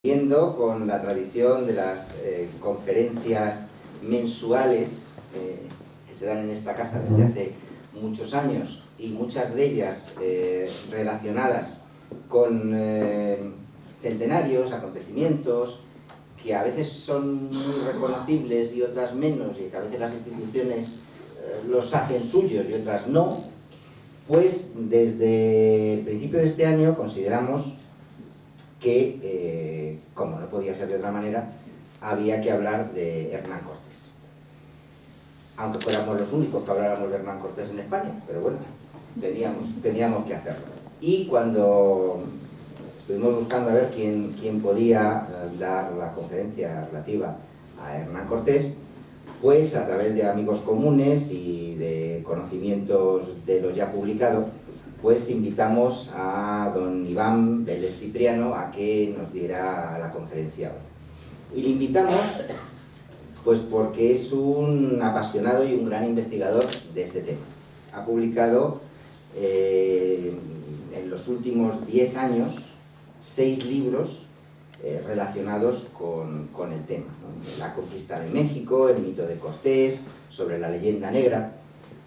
Siguiendo con la tradición de las conferencias mensuales que se dan en esta casa desde hace muchos años, y muchas de ellas relacionadas con centenarios, acontecimientos, que a veces son muy reconocibles y otras menos, y que a veces las instituciones los hacen suyos y otras no, pues desde el principio de este año consideramos que, como no podía ser de otra manera, había que hablar de Hernán Cortés. Aunque fuéramos los únicos que habláramos de Hernán Cortés en España, pero bueno, teníamos que hacerlo. Y cuando estuvimos buscando a ver quién podía dar la conferencia relativa a Hernán Cortés, pues a través de amigos comunes y de conocimientos de lo ya publicado, pues invitamos a don Iván Vélez Cipriano a que nos diera la conferencia hoy. Y le invitamos pues porque es un apasionado y un gran investigador de este tema. Ha publicado en los últimos 10 años 6 libros relacionados con el tema, ¿no? La conquista de México, el mito de Cortés, sobre la leyenda negra.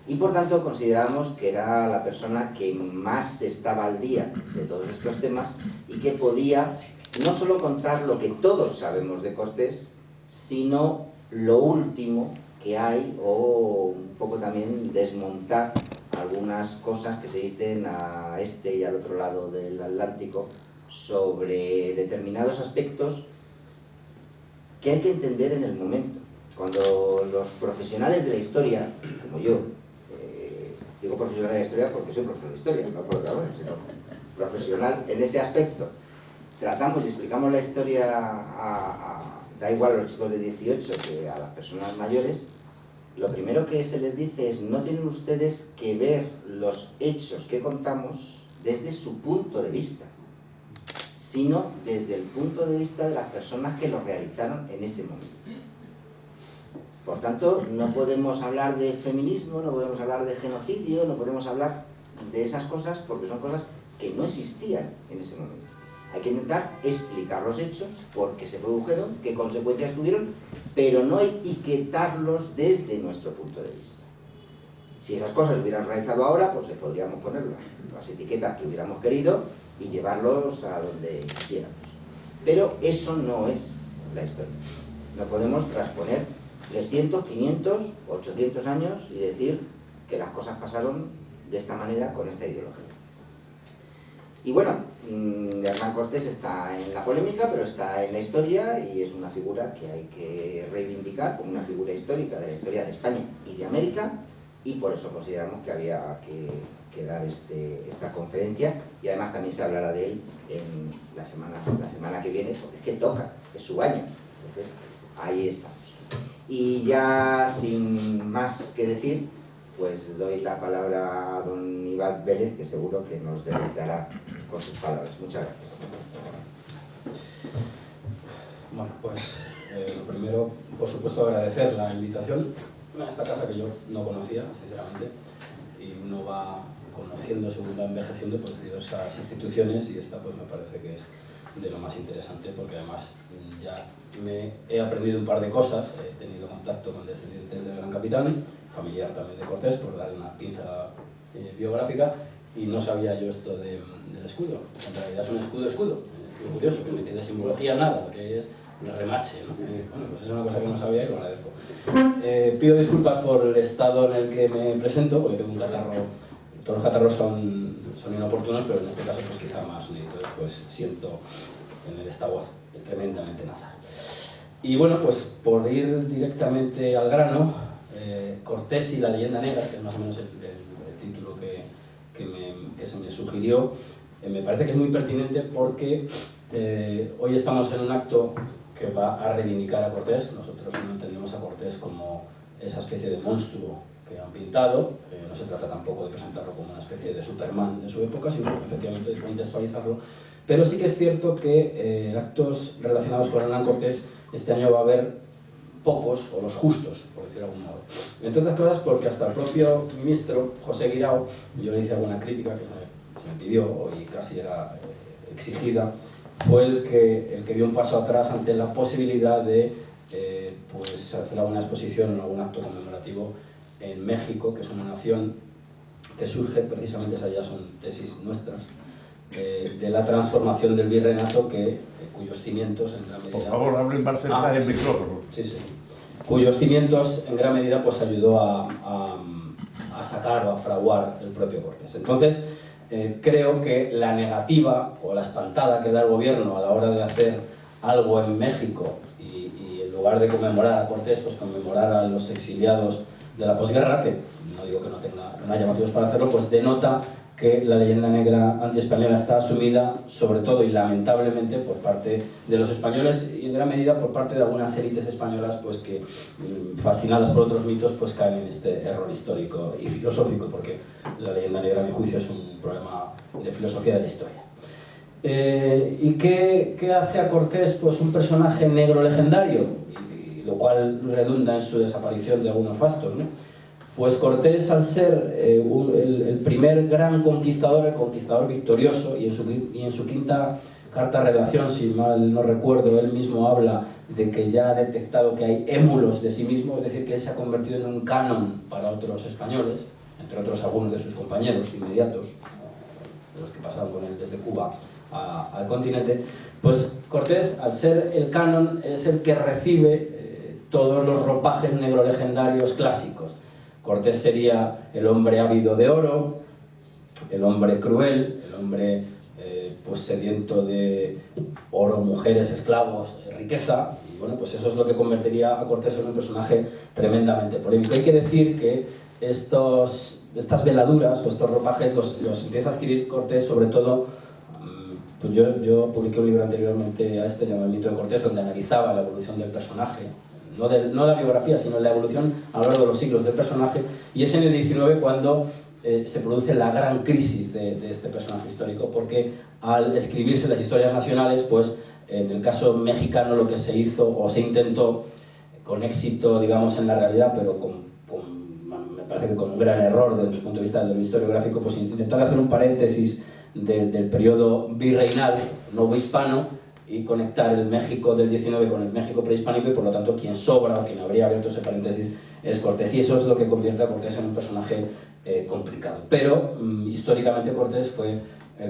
Y por tanto consideramos que era la persona que más estaba al día de todos estos temas y que podía no solo contar lo que todos sabemos de Cortés, sino lo último que hay, o un poco también desmontar algunas cosas que se dicen a este y al otro lado del Atlántico sobre determinados aspectos que hay que entender en el momento. Cuando los profesionales de la historia, como yo, digo profesional de la historia porque soy profesor de historia, no por otra cosa, sino profesional en ese aspecto, tratamos y explicamos la historia da igual a los chicos de 18 que a las personas mayores, lo primero que se les dice es: no tienen ustedes que ver los hechos que contamos desde su punto de vista, sino desde el punto de vista de las personas que lo realizaron en ese momento. Por tanto, no podemos hablar de feminismo, no podemos hablar de genocidio, no podemos hablar de esas cosas porque son cosas que no existían en ese momento. Hay que intentar explicar los hechos, por qué se produjeron, qué consecuencias tuvieron, pero no etiquetarlos desde nuestro punto de vista. Si esas cosas se hubieran realizado ahora, pues le podríamos poner las etiquetas que hubiéramos querido y llevarlos a donde quisiéramos. Pero eso no es la historia. No podemos transponer 300, 500, 800 años y decir que las cosas pasaron de esta manera con esta ideología. Y bueno, Hernán Cortés está en la polémica, pero está en la historia y es una figura que hay que reivindicar como una figura histórica de la historia de España y de América, y por eso consideramos que había que dar esta conferencia, y además también se hablará de él en la semana que viene, porque es que toca, es su año, entonces ahí estamos. Y ya sin más que decir, pues doy la palabra a don Iván Vélez, que seguro que nos deleitará con sus palabras. Muchas gracias. Bueno, pues lo primero, por supuesto, agradecer la invitación a esta casa que yo no conocía, sinceramente, y uno va conociendo según va envejeciendo pues diversas instituciones, y esta pues me parece que es de lo más interesante, porque además ya he aprendido un par de cosas. He tenido contacto con descendientes del Gran Capitán, familiar también de Cortés, por darle una pinza biográfica, y no sabía yo esto del escudo. En realidad es un escudo. Lo curioso, que no tiene simbología nada, lo que es un remache, ¿no? Bueno, pues es una cosa que no sabía y lo agradezco. Pido disculpas por el estado en el que me presento, porque tengo un catarro. Todos los catarros son inoportunos, pero en este caso pues quizá más, y entonces pues siento tener esta voz tremendamente nasal. Y bueno, pues por ir directamente al grano, Cortés y la leyenda negra, que es más o menos el título que se me sugirió, me parece que es muy pertinente porque hoy estamos en un acto que va a reivindicar a Cortés. Nosotros no entendemos a Cortés como esa especie de monstruo que han pintado. No se trata tampoco de presentarlo como una especie de Superman de su época, sino efectivamente de contextualizarlo. Pero sí que es cierto que actos relacionados con Hernán Cortés este año va a haber pocos, o los justos, por decirlo de algún modo. Entre otras cosas porque hasta el propio ministro, José Guirao, yo le hice alguna crítica que se me pidió y casi era exigida, fue el que dio un paso atrás ante la posibilidad de pues hacer alguna exposición o algún acto conmemorativo en México, que es una nación que surge, precisamente esas ya son tesis nuestras, de la transformación del virreinato, cuyos cimientos en gran medida... Por favor, hablen más cerca del micrófono. Sí, sí. Cuyos cimientos en gran medida pues ayudó a sacar o a fraguar el propio Cortés. Entonces, creo que la negativa o la espantada que da el gobierno a la hora de hacer algo en México y en lugar de conmemorar a Cortés, pues conmemorar a los exiliados de la posguerra, que no digo que no haya motivos para hacerlo, pues denota que la leyenda negra antiespañola está asumida sobre todo y lamentablemente por parte de los españoles y en gran medida por parte de algunas élites españolas pues que fascinadas por otros mitos pues caen en este error histórico y filosófico, porque la leyenda negra a mi juicio es un problema de filosofía de la historia. ¿Y qué hace a Cortés pues un personaje negro legendario? Y lo cual redunda en su desaparición de algunos fastos, ¿no? Pues Cortés, al ser el primer gran conquistador, el conquistador victorioso, y en su quinta carta relación, si mal no recuerdo, él mismo habla de que ya ha detectado que hay émulos de sí mismo, es decir, que él se ha convertido en un canon para otros españoles, entre otros algunos de sus compañeros inmediatos, de los que pasaron con él desde Cuba al continente. Pues Cortés, al ser el canon, es el que recibe todos los ropajes negrolegendarios clásicos. Cortés sería el hombre ávido de oro, el hombre cruel, el hombre pues sediento de oro, mujeres, esclavos, riqueza, y bueno, pues eso es lo que convertiría a Cortés en un personaje tremendamente polémico. Hay que decir que estas veladuras o estos ropajes los empieza a adquirir Cortés sobre todo, pues yo publiqué un libro anteriormente a este llamado El mito de Cortés, donde analizaba la evolución del personaje, no la biografía, sino la evolución a lo largo de los siglos del personaje, y es en el 19 cuando se produce la gran crisis de este personaje histórico, porque al escribirse las historias nacionales, pues en el caso mexicano lo que se hizo o se intentó, con éxito digamos en la realidad, pero me parece que con un gran error desde el punto de vista del historiográfico, pues intentar hacer un paréntesis del periodo virreinal novohispano y conectar el México del 19 con el México prehispánico, y por lo tanto quien sobra o quien habría abierto ese paréntesis es Cortés, y eso es lo que convierte a Cortés en un personaje complicado. Pero históricamente Cortés fue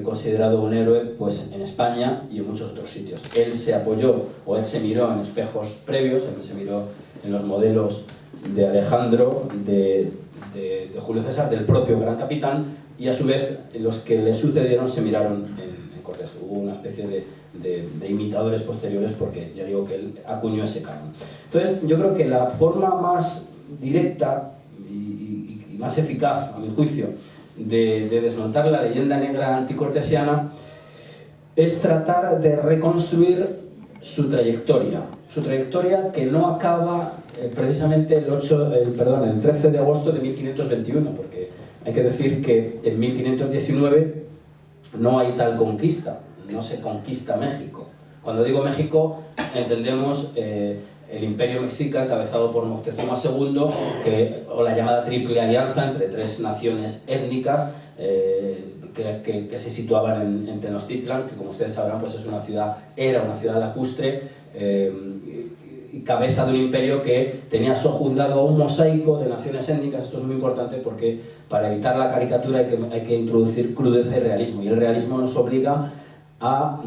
considerado un héroe pues, en España y en muchos otros sitios. Él se apoyó o él se miró en espejos previos, él se miró en los modelos de Alejandro, de Julio César, del propio Gran Capitán, y a su vez los que le sucedieron se miraron en Cortés. Hubo una especie de imitadores posteriores, porque ya digo que él acuñó ese canon. Entonces yo creo que la forma más directa y más eficaz, a mi juicio, de desmontar la leyenda negra anticortesiana es tratar de reconstruir su trayectoria que no acaba precisamente el 13 de agosto de 1521, porque hay que decir que en 1519 no hay tal conquista, no se conquista México. Cuando digo México, entendemos el Imperio Mexica encabezado por Moctezuma II, o la llamada Triple Alianza entre tres naciones étnicas que se situaban en Tenochtitlan, que como ustedes sabrán pues era una ciudad lacustre y cabeza de un imperio que tenía sojuzgado un mosaico de naciones étnicas. Esto es muy importante porque para evitar la caricatura hay que introducir crudeza y realismo, y el realismo nos obliga a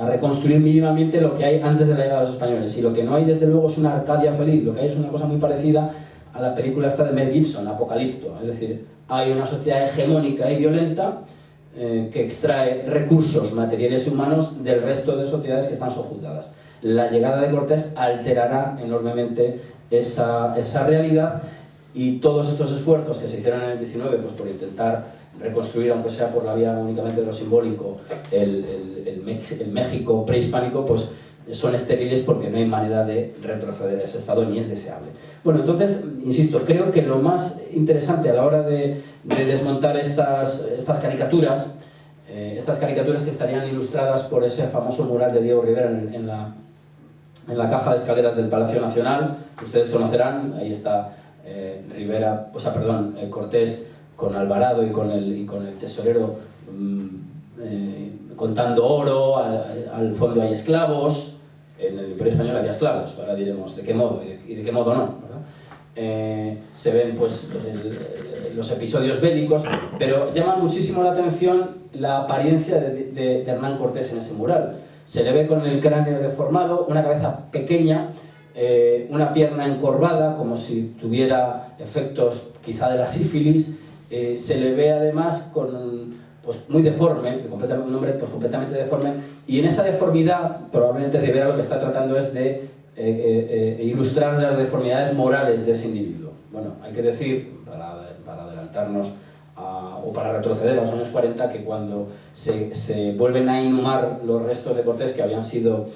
reconstruir mínimamente lo que hay antes de la llegada de los españoles, y lo que no hay desde luego es una Arcadia feliz, lo que hay es una cosa muy parecida a la película esta de Mel Gibson, Apocalipto, es decir, hay una sociedad hegemónica y violenta que extrae recursos materiales y humanos del resto de sociedades que están sojuzgadas. La llegada de Cortés alterará enormemente esa realidad, y todos estos esfuerzos que se hicieron en el 19 pues por intentar reconstruir, aunque sea por la vía únicamente de lo simbólico, el México prehispánico, pues son estériles, porque no hay manera de retroceder a ese estado, ni es deseable. Bueno, entonces, insisto, creo que lo más interesante a la hora de desmontar estas caricaturas que estarían ilustradas por ese famoso mural de Diego Rivera en la caja de escaleras del Palacio Nacional, que ustedes conocerán. Ahí está Cortés con Alvarado y con el tesorero contando oro, al fondo hay esclavos, en el Imperio Español había esclavos, ahora diremos de qué modo y de qué modo no, ¿verdad? Se ven pues los episodios bélicos, pero llama muchísimo la atención la apariencia de Hernán Cortés en ese mural. Se le ve con el cráneo deformado, una cabeza pequeña, una pierna encorvada, como si tuviera efectos quizá de la sífilis. Se le ve además pues, muy deforme, un hombre pues, completamente deforme, y en esa deformidad probablemente Rivera lo que está tratando es de ilustrar las deformidades morales de ese individuo. Bueno, hay que decir, para adelantarnos o para retroceder a los años 40, que cuando se vuelven a inhumar los restos de Cortés que habían sido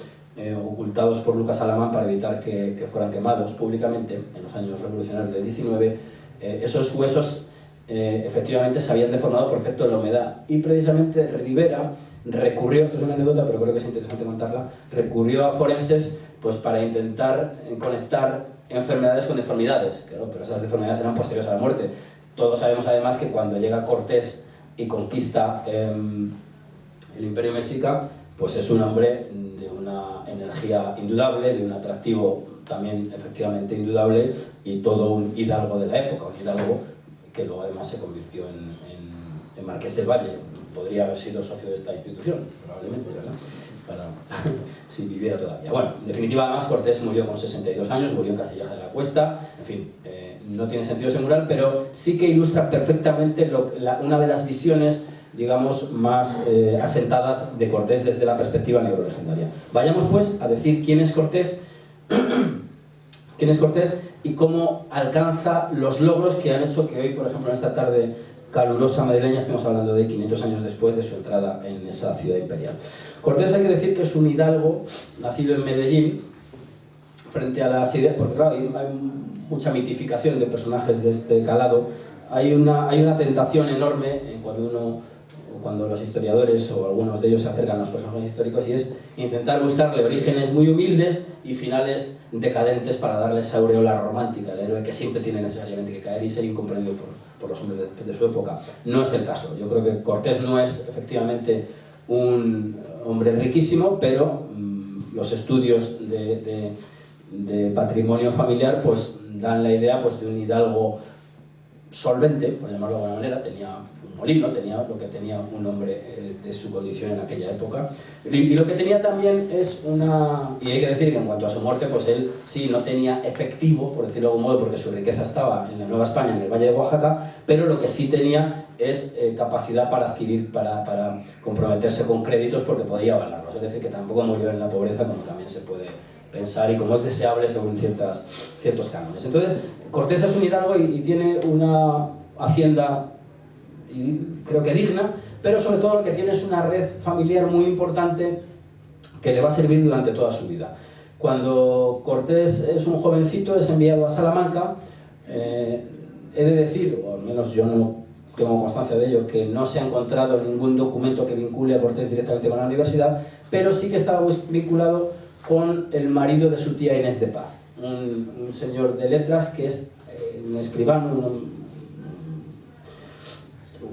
ocultados por Lucas Alamán para evitar que fueran quemados públicamente en los años revolucionarios del 19, esos huesos efectivamente se habían deformado por efecto de la humedad, y precisamente Rivera recurrió, esto es una anécdota pero creo que es interesante contarla, recurrió a forenses pues para intentar conectar enfermedades con deformidades, claro, pero esas deformidades eran posteriores a la muerte. Todos sabemos además que cuando llega Cortés y conquista el Imperio Mexica, pues es un hombre de una energía indudable, de un atractivo también efectivamente indudable, y todo un hidalgo de la época, un hidalgo que luego además se convirtió en Marqués del Valle. Podría haber sido socio de esta institución, probablemente, ¿verdad? Si viviera todavía. Bueno, en definitiva, además, Cortés murió con 62 años, murió en Castilleja de la Cuesta, en fin, no tiene sentido ese mural, pero sí que ilustra perfectamente una de las visiones, digamos, más asentadas de Cortés desde la perspectiva neurolegendaria. Vayamos, pues, a decir quién es Cortés, quién es Cortés y cómo alcanza los logros que han hecho que hoy, por ejemplo, en esta tarde calurosa madrileña, estemos hablando de 500 años después de su entrada en esa ciudad imperial. Cortés, hay que decir que es un hidalgo nacido en Medellín, frente a las ideas, porque claro, hay mucha mitificación de personajes de este calado. Hay una tentación enorme cuando los historiadores o algunos de ellos se acercan a los personajes históricos, y es intentar buscarle orígenes muy humildes y finales decadentes para darle esa aureola romántica, el héroe que siempre tiene necesariamente que caer y ser incomprendido por los hombres de su época. No es el caso. Yo creo que Cortés no es efectivamente un hombre riquísimo, pero los estudios de patrimonio familiar pues dan la idea pues de un hidalgo solvente, por llamarlo de alguna manera. Tenía un molino, tenía lo que tenía un hombre de su condición en aquella época, y lo que tenía también es y hay que decir que en cuanto a su muerte, pues él sí no tenía efectivo, por decirlo de algún modo, porque su riqueza estaba en la Nueva España, en el Valle de Oaxaca, pero lo que sí tenía es capacidad para adquirir, para comprometerse con créditos, porque podía avalarlos. Es decir, que tampoco murió en la pobreza, como también se puede pensar y como es deseable según ciertos cánones. Entonces, Cortés es un hidalgo y tiene una hacienda, y creo que digna, pero sobre todo lo que tiene es una red familiar muy importante que le va a servir durante toda su vida. Cuando Cortés es un jovencito, es enviado a Salamanca. He de decir, o al menos yo no tengo constancia de ello, que no se ha encontrado ningún documento que vincule a Cortés directamente con la universidad, pero sí que estaba vinculado con el marido de su tía Inés de Paz, un señor de letras que es un escribano,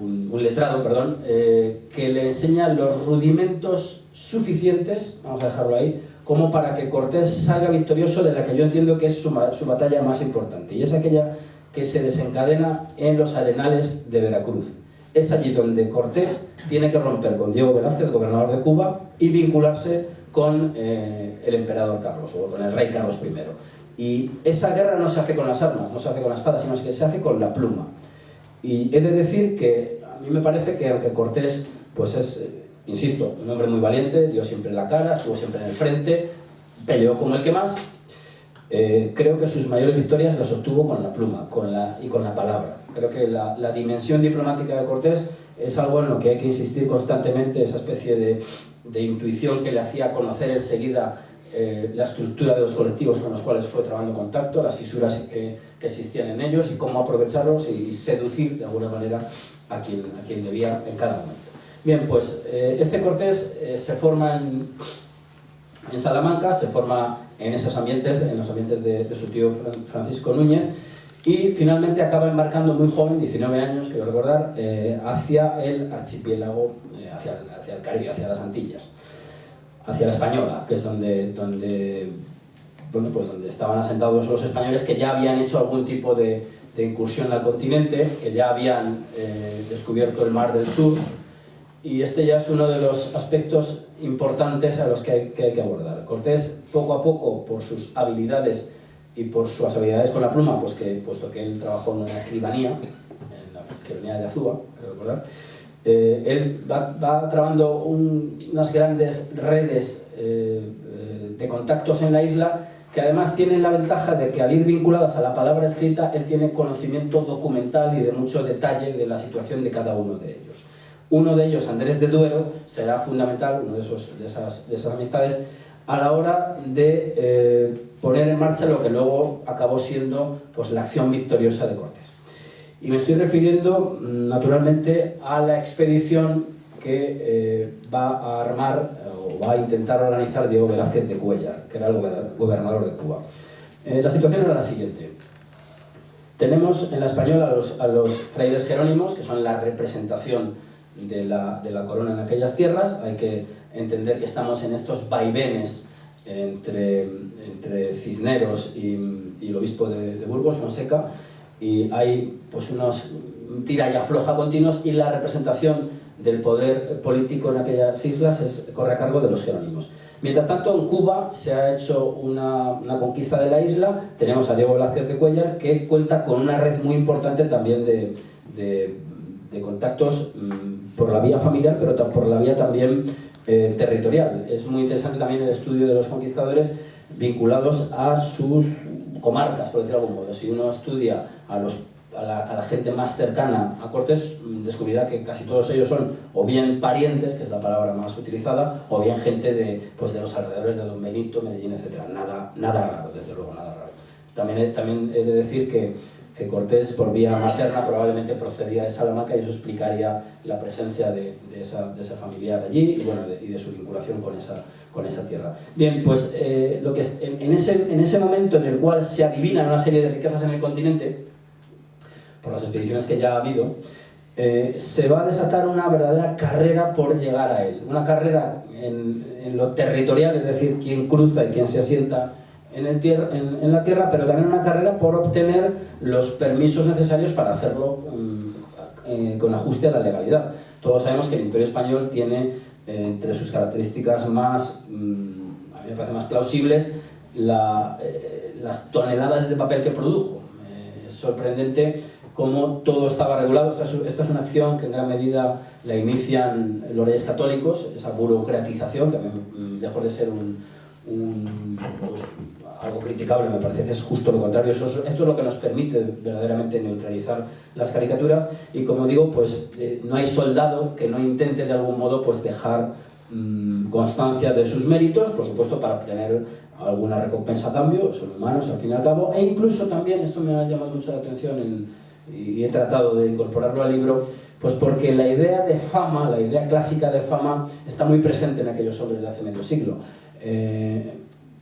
un letrado, perdón, que le enseña los rudimentos suficientes, vamos a dejarlo ahí, como para que Cortés salga victorioso de la que yo entiendo que es su batalla más importante, y es aquella que se desencadena en los arenales de Veracruz. Es allí donde Cortés tiene que romper con Diego Velázquez, gobernador de Cuba, y vincularse con el emperador Carlos, o con el rey Carlos I. Y esa guerra no se hace con las armas, no se hace con la espada, sino que se hace con la pluma. Y he de decir que a mí me parece que aunque Cortés pues es, insisto, un hombre muy valiente, dio siempre la cara, estuvo siempre en el frente, peleó como el que más, creo que sus mayores victorias las obtuvo con la pluma y con la palabra. Creo que la dimensión diplomática de Cortés es algo en lo que hay que insistir constantemente, esa especie de intuición que le hacía conocer enseguida la estructura de los colectivos con los cuales fue trabando contacto, las fisuras que existían en ellos y cómo aprovecharlos y seducir de alguna manera a quien debía en cada momento. Bien, pues este Cortés se forma en Salamanca, se forma en esos ambientes, en los ambientes de su tío Francisco Núñez, y finalmente acaba embarcando muy joven, 19 años, quiero recordar, hacia el archipiélago, hacia el Caribe, hacia las Antillas, hacia la Española, que es donde estaban asentados los españoles, que ya habían hecho algún tipo de incursión al continente, que ya habían descubierto el Mar del Sur, y este ya es uno de los aspectos importantes a los que hay que abordar. Cortés, poco a poco, por sus habilidades y por sus habilidades con la pluma, puesto que él trabajó en una escribanía, en la escribanía de Azúa, creo recordar, él va trabando unas grandes redes de contactos en la isla, que además tienen la ventaja de que al ir vinculadas a la palabra escrita, él tiene conocimiento documental y de mucho detalle de la situación de cada uno de ellos. Uno de ellos, Andrés de Duero, será fundamental, uno de esas amistades, a la hora de poner en marcha lo que luego acabó siendo pues, la acción victoriosa de Cortés. Y me estoy refiriendo, naturalmente, a la expedición que va a armar o va a intentar organizar Diego Velázquez de Cuéllar, que era el gobernador de Cuba. La situación era la siguiente. Tenemos en la Española a los frailes jerónimos, que son la representación de la corona en aquellas tierras. Hay que entender que estamos en estos vaivenes entre Cisneros y el obispo de Burgos, Fonseca, y hay pues unos tira y afloja continuos, y la representación del poder político en aquellas islas corre a cargo de los jerónimos. Mientras tanto, en Cuba se ha hecho una conquista de la isla. Tenemos a Diego Velázquez de Cuéllar, que cuenta con una red muy importante también de contactos por la vía familiar, pero por la vía también territorial. Es muy interesante también el estudio de los conquistadores vinculados a sus comarcas, por decirlo de algún modo. Si uno estudia a la gente más cercana a Cortés, descubrirá que casi todos ellos son o bien parientes, que es la palabra más utilizada, o bien gente de los alrededores de Don Benito, Medellín, etc. Nada raro, desde luego, nada raro. También he de decir que Cortés, por vía materna, probablemente procedía de Salamanca, y eso explicaría la presencia de esa familiar allí y de su vinculación con esa tierra. Bien, pues en ese momento en el cual se adivinan una serie de riquezas en el continente, por las expediciones que ya ha habido, se va a desatar una verdadera carrera por llegar a él. Una carrera en lo territorial, es decir, quién cruza y quién se asienta en la tierra, pero también una carrera por obtener los permisos necesarios para hacerlo con ajuste a la legalidad. Todos sabemos que el Imperio Español tiene entre sus características más, a mí me parece más plausibles, las toneladas de papel que produjo. Es sorprendente cómo todo estaba regulado. Esta es una acción que en gran medida la inician los reyes católicos, esa burocratización, que lejos de ser algo criticable, me parece que es justo lo contrario. Esto es lo que nos permite verdaderamente neutralizar las caricaturas, y como digo, pues no hay soldado que no intente de algún modo pues dejar constancia de sus méritos, por supuesto para obtener alguna recompensa a cambio, son humanos al fin y al cabo, e incluso también, esto me ha llamado mucho la atención y he tratado de incorporarlo al libro, pues porque la idea de fama, la idea clásica de fama, está muy presente en aquellos hombres de hace medio siglo.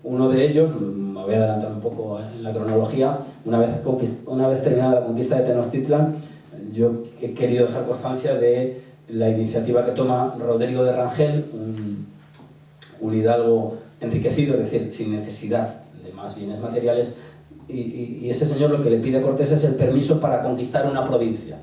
Uno de ellos, me voy a adelantar un poco en la cronología, una vez terminada la conquista de Tenochtitlan, yo he querido dejar constancia de la iniciativa que toma Rodrigo de Rangel, un hidalgo enriquecido, es decir, sin necesidad de más bienes materiales, y ese señor lo que le pide a Cortés es el permiso para conquistar una provincia,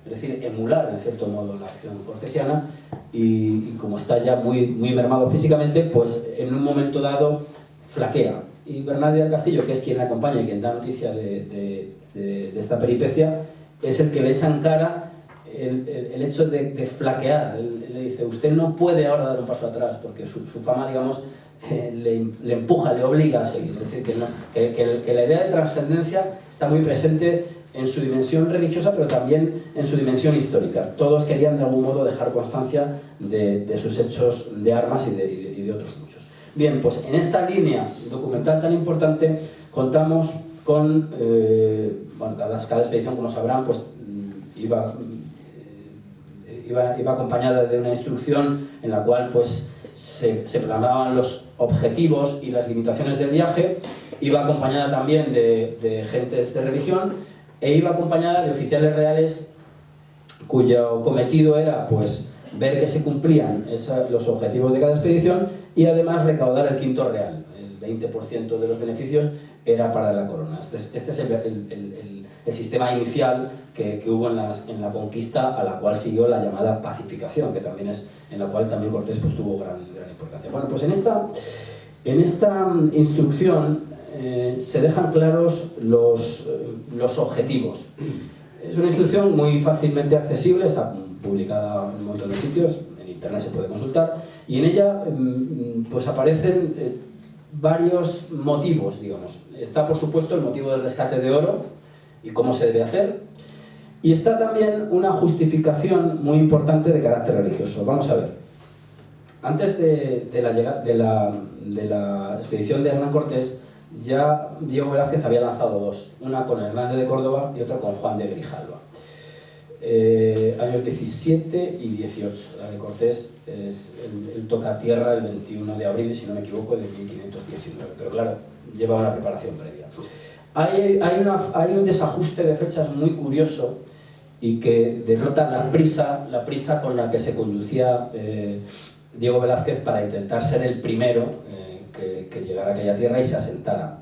es decir, emular en cierto modo la acción cortesiana, y como está ya muy mermado físicamente, pues en un momento dado flaquea, y Bernal del Castillo, que es quien le acompaña y quien da noticia de esta peripecia, es el que le echa en cara el hecho de flaquear. Él le dice, usted no puede ahora dar un paso atrás, porque su fama, digamos, le empuja, le obliga a seguir. Es decir, que la idea de trascendencia está muy presente en su dimensión religiosa, pero también en su dimensión histórica. Todos querían de algún modo dejar constancia de sus hechos de armas y de otros muchos. Bien, pues en esta línea documental tan importante contamos con, cada expedición, como sabrán, pues iba acompañada de una instrucción en la cual pues se plasmaban los objetivos y las limitaciones del viaje, iba acompañada también de gentes de religión, e iba acompañada de oficiales reales cuyo cometido era pues ver que se cumplían los objetivos de cada expedición y además recaudar el quinto real. El 20% de los beneficios era para la corona. Este es el sistema inicial que hubo en la conquista, a la cual siguió la llamada pacificación, que también es en la cual también Cortés pues, tuvo gran importancia. Bueno, pues en esta instrucción se dejan claros los objetivos. Es una instrucción muy fácilmente accesible, está publicada en un montón de sitios, en internet se puede consultar, y en ella pues aparecen varios motivos, digamos. Está, por supuesto, el motivo del rescate de oro y cómo se debe hacer, y está también una justificación muy importante de carácter religioso. Vamos a ver. Antes de la expedición de Hernán Cortés, ya Diego Velázquez había lanzado dos, una con Hernández de Córdoba y otra con Juan de Grijalva. Años 17 y 18. La de Cortés es el toca tierra el 21 de abril, si no me equivoco, de 1519. Pero claro, lleva una preparación previa. Hay un desajuste de fechas muy curioso y que denota la prisa con la que se conducía Diego Velázquez para intentar ser el primero que llegara a aquella tierra y se asentara.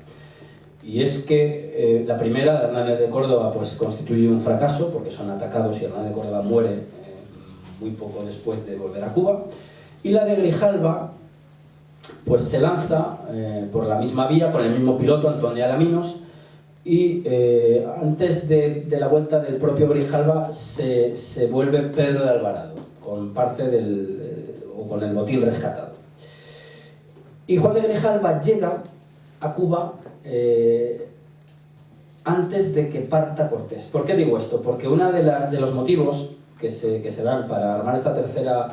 Y es que la primera, de Hernández de Córdoba, pues constituye un fracaso porque son atacados y Hernández de Córdoba muere muy poco después de volver a Cuba. Y la de Grijalva pues se lanza por la misma vía, con el mismo piloto, Antón de Alaminos, y antes de la vuelta del propio Grijalva se vuelve Pedro de Alvarado con parte o con el botín rescatado. Y Juan de Grijalva llega a Cuba antes de que parta Cortés. ¿Por qué digo esto? Porque uno de los motivos que se dan para armar esta tercera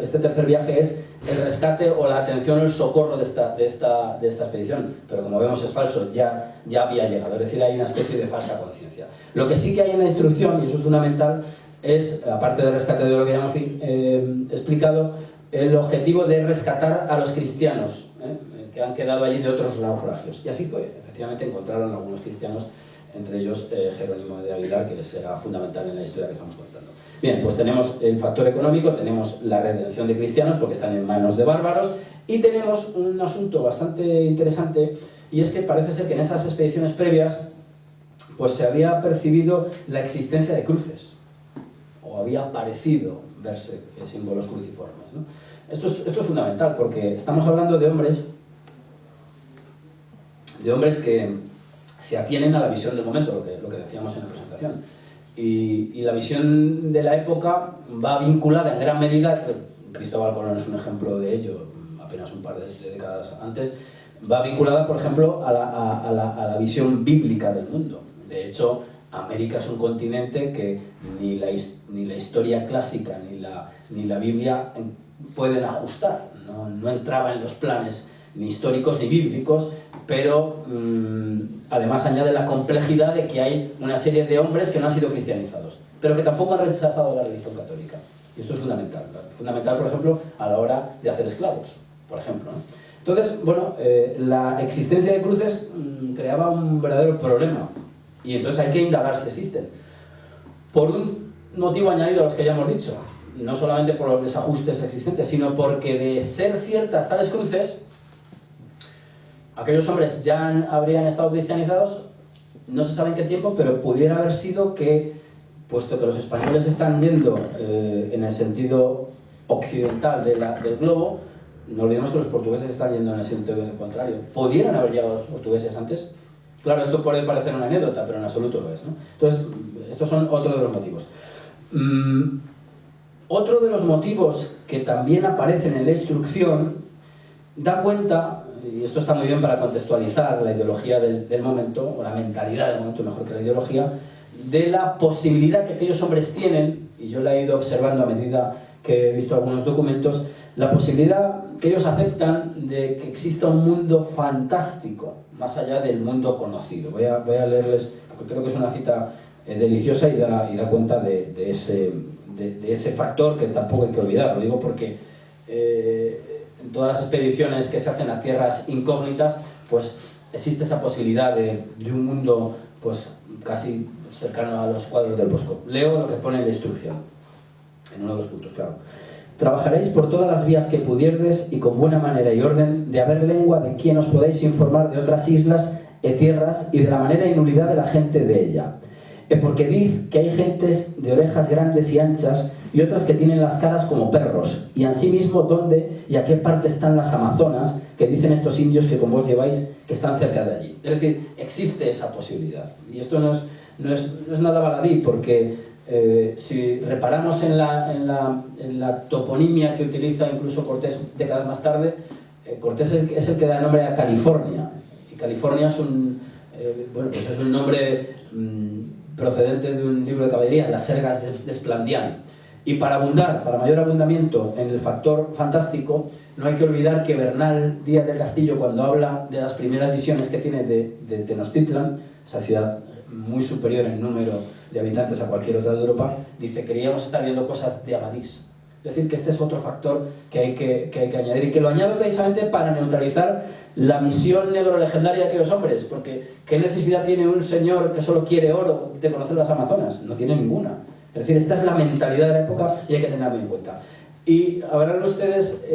este tercer viaje es el rescate o la atención o el socorro de esta expedición, pero como vemos es falso, ya había llegado, es decir, hay una especie de falsa conciencia. Lo que sí que hay en la instrucción, y eso es fundamental, es, aparte del rescate de oro que ya hemos explicado, el objetivo de rescatar a los cristianos que han quedado allí de otros naufragios. Y así fue, efectivamente encontraron algunos cristianos, entre ellos Jerónimo de Aguilar, que será fundamental en la historia que estamos contando. Bien, pues tenemos el factor económico, tenemos la redención de cristianos porque están en manos de bárbaros, y tenemos un asunto bastante interesante, y es que parece ser que en esas expediciones previas pues se había percibido la existencia de cruces, o había parecido verse símbolos cruciformes, ¿no? Esto es fundamental porque estamos hablando de hombres que se atienen a la visión del momento, lo que decíamos en la presentación. Y la visión de la época va vinculada en gran medida, Cristóbal Colón es un ejemplo de ello, apenas un par de décadas antes, va vinculada, por ejemplo, a la visión bíblica del mundo. De hecho, América es un continente que ni la historia clásica ni la Biblia pueden ajustar, no entraba en los planes ni históricos ni bíblicos, pero además añade la complejidad de que hay una serie de hombres que no han sido cristianizados, pero que tampoco han rechazado la religión católica. Y esto es fundamental, por ejemplo, a la hora de hacer esclavos, por ejemplo, ¿no? Entonces, bueno, la existencia de cruces creaba un verdadero problema, y entonces hay que indagar si existen. Por un motivo añadido a los que ya hemos dicho, no solamente por los desajustes existentes, sino porque de ser ciertas tales cruces, aquellos hombres ya habrían estado cristianizados, no se sabe en qué tiempo, pero pudiera haber sido que, puesto que los españoles están yendo en el sentido occidental del globo, no olvidemos que los portugueses están yendo en el sentido contrario. ¿Podrían haber llegado los portugueses antes? Claro, esto puede parecer una anécdota, pero en absoluto lo es, ¿no? Entonces, estos son otros de los motivos. Otro de los motivos que también aparecen en la instrucción da cuenta, y esto está muy bien para contextualizar la ideología del momento, o la mentalidad del momento, mejor que la ideología, de la posibilidad que aquellos hombres tienen, y yo la he ido observando a medida que he visto algunos documentos, la posibilidad que ellos aceptan de que exista un mundo fantástico, más allá del mundo conocido. Voy a leerles, porque creo que es una cita deliciosa y da cuenta de ese factor que tampoco hay que olvidar. Lo digo porque en todas las expediciones que se hacen a tierras incógnitas, pues existe esa posibilidad de un mundo pues casi cercano a los cuadros del Bosco. Leo lo que pone en la instrucción, en uno de los puntos, claro. Trabajaréis por todas las vías que pudierdes y con buena manera y orden de haber lengua de quien os podéis informar de otras islas e tierras y de la manera y nulidad de la gente de ella. Porque diz que hay gentes de orejas grandes y anchas y otras que tienen las caras como perros, y asimismo dónde y a qué parte están las amazonas que dicen estos indios que con vos lleváis que están cerca de allí. Es decir, existe esa posibilidad. Y esto no es nada baladí, porque si reparamos en la toponimia que utiliza incluso Cortés décadas más tarde, Cortés es el que da el nombre a California. Y California es bueno, pues es un nombre procedente de un libro de caballería, Las Sergas de Esplandián. Y para mayor abundamiento en el factor fantástico, no hay que olvidar que Bernal Díaz del Castillo, cuando habla de las primeras visiones que tiene de Tenochtitlan, esa ciudad muy superior en número de habitantes a cualquier otra de Europa, dice: queríamos estar viendo cosas de Amadís. Es decir, que este es otro factor que hay que añadir, y que lo añado precisamente para neutralizar la visión negro-legendaria de aquellos hombres, porque ¿qué necesidad tiene un señor que solo quiere oro de conocer las Amazonas? No tiene ninguna. Es decir, esta es la mentalidad de la época y hay que tenerla en cuenta. Y habrán ustedes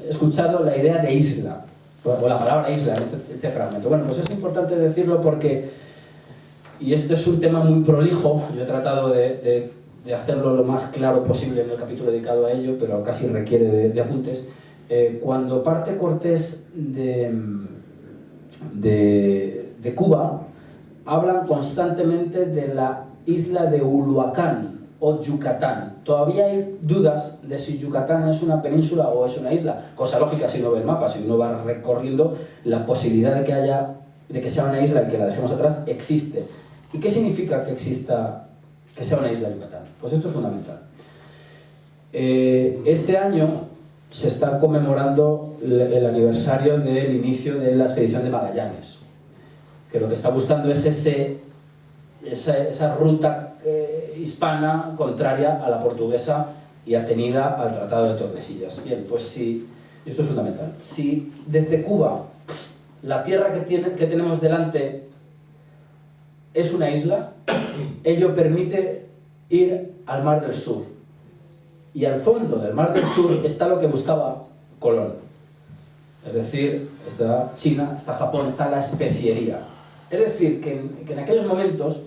escuchado la idea de isla, o la palabra isla en este fragmento. Bueno, pues es importante decirlo porque, y este es un tema muy prolijo, yo he tratado de hacerlo lo más claro posible en el capítulo dedicado a ello, pero casi requiere de apuntes. Cuando parte Cortés de Cuba, hablan constantemente de la isla de Uluacán o Yucatán. Todavía hay dudas de si Yucatán es una península o es una isla, cosa lógica si uno ve el mapa, si uno va recorriendo, la posibilidad de que sea una isla y que la dejemos atrás existe. ¿Y qué significa que sea una isla Yucatán? Pues esto es fundamental. Este año se está conmemorando el aniversario del inicio de la expedición de Magallanes, que lo que está buscando es esa ruta hispana contraria a la portuguesa y atenida al Tratado de Tordesillas. Bien, pues si, esto es fundamental, si desde Cuba la tierra que tenemos delante es una isla, ello permite ir al Mar del Sur. Y al fondo del Mar del Sur está lo que buscaba Colón. Es decir, está China, está Japón, está la especiería. Es decir, que en aquellos momentos,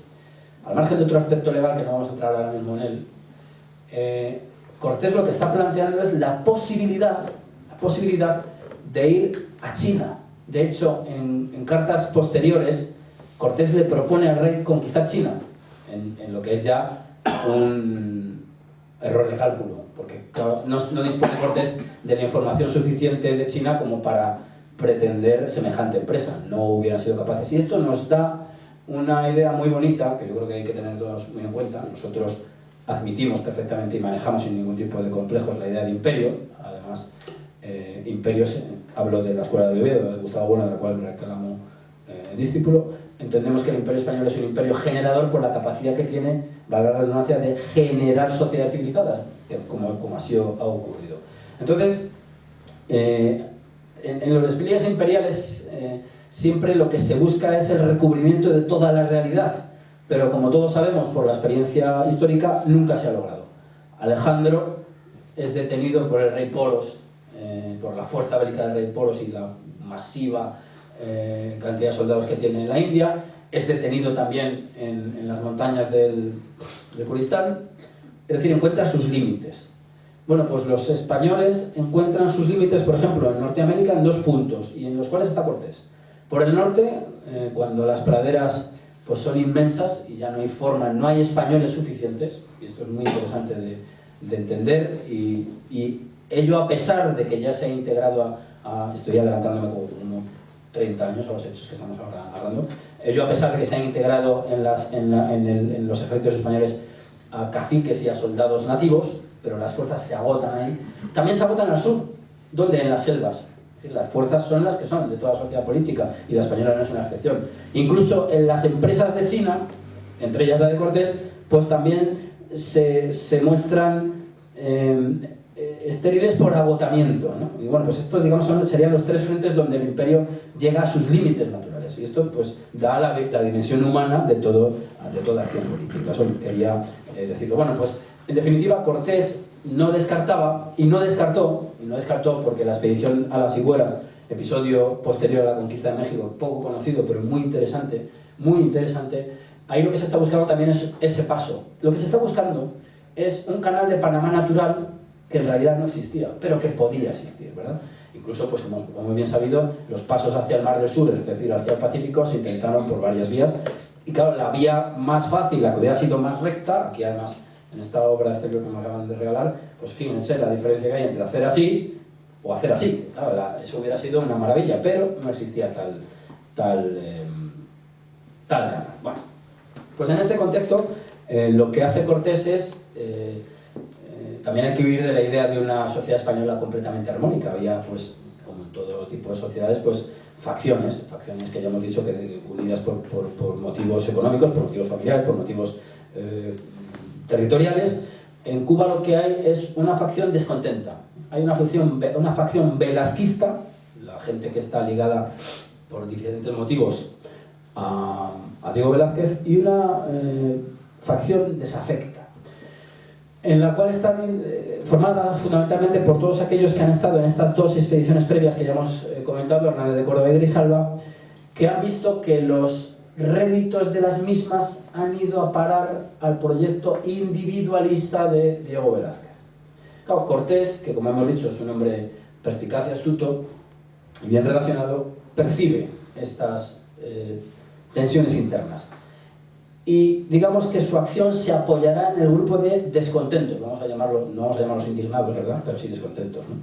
al margen de otro aspecto legal que no vamos a entrar ahora mismo en él, Cortés lo que está planteando es la posibilidad de ir a China. De hecho, en cartas posteriores, Cortés le propone al rey conquistar China, en lo que es ya un error de cálculo, porque no dispone Cortés de la información suficiente de China como para pretender semejante empresa. No hubieran sido capaces. Y esto nos da una idea muy bonita, que yo creo que hay que tener todos muy en cuenta. Nosotros admitimos perfectamente y manejamos sin ningún tipo de complejos la idea de imperio. Además, imperios, hablo de la escuela de Oviedo, de Gustavo Bueno, de la cual me reclamo discípulo. Entendemos que el imperio español es un imperio generador por la capacidad que tiene, valga la redundancia, de generar sociedades civilizadas, como así ha ocurrido. Entonces, en los despliegues imperiales siempre lo que se busca es el recubrimiento de toda la realidad, pero como todos sabemos por la experiencia histórica, nunca se ha logrado. Alejandro es detenido por el rey Poros, por la fuerza bélica del rey Poros y la masiva cantidad de soldados que tiene en la India. Es detenido también en las montañas de Kuristán. Es decir, encuentra sus límites. Bueno, pues los españoles encuentran sus límites, por ejemplo, en Norteamérica en dos puntos, y en los cuales está Cortés. Por el norte, cuando las praderas pues son inmensas y ya no hay forma, no hay españoles suficientes, y esto es muy interesante de entender, y ello a pesar de que ya se ha integrado estoy adelantándome como unos 30 años a los hechos que estamos ahora hablando, ello a pesar de que se han integrado en los ejércitos españoles a caciques y a soldados nativos, pero las fuerzas se agotan ahí. También se agotan al sur, donde en las selvas. Es decir, las fuerzas son las que son de toda la sociedad política, y la española no es una excepción. Incluso en las empresas de China, entre ellas la de Cortés, pues también se muestran estériles por agotamiento, ¿no? Y bueno, pues estos, digamos, serían los tres frentes donde el imperio llega a sus límites naturales. Y esto, pues, da la dimensión humana de toda acción política. Eso quería decirlo. Bueno, pues, en definitiva, Cortés no descartaba, y no descartó porque la expedición a las Higueras, episodio posterior a la conquista de México, poco conocido, pero muy interesante, ahí lo que se está buscando también es ese paso. Lo que se está buscando es un canal de Panamá natural que en realidad no existía, pero que podía existir, ¿verdad? Incluso, pues como bien sabido, los pasos hacia el Mar del Sur, es decir, hacia el Pacífico, se intentaron por varias vías. Y claro, la vía más fácil, la que hubiera sido más recta, aquí además, en esta obra exterior que me acaban de regalar, pues fíjense la diferencia que hay entre hacer así o hacer así. Claro, eso hubiera sido una maravilla, pero no existía tal canal. Bueno, pues en ese contexto, lo que hace Cortés es... también hay que huir de la idea de una sociedad española completamente armónica. Había, pues, como en todo tipo de sociedades, pues, facciones que ya hemos dicho que unidas por motivos económicos, por motivos familiares, por motivos territoriales. En Cuba lo que hay es una facción descontenta. Hay una facción velazquista, la gente que está ligada por diferentes motivos a Diego Velázquez, y una facción desafecta, en la cual está formada fundamentalmente por todos aquellos que han estado en estas dos expediciones previas que ya hemos comentado, Hernández de Córdoba y Grijalva, que han visto que los réditos de las mismas han ido a parar al proyecto individualista de Diego Velázquez. Claro, Cortés, que como hemos dicho es un hombre perspicaz y astuto y bien relacionado, percibe estas tensiones internas. Y digamos que su acción se apoyará en el grupo de descontentos, vamos a llamarlo, no vamos a llamarlos indignados, ¿verdad? Pero sí descontentos, ¿no?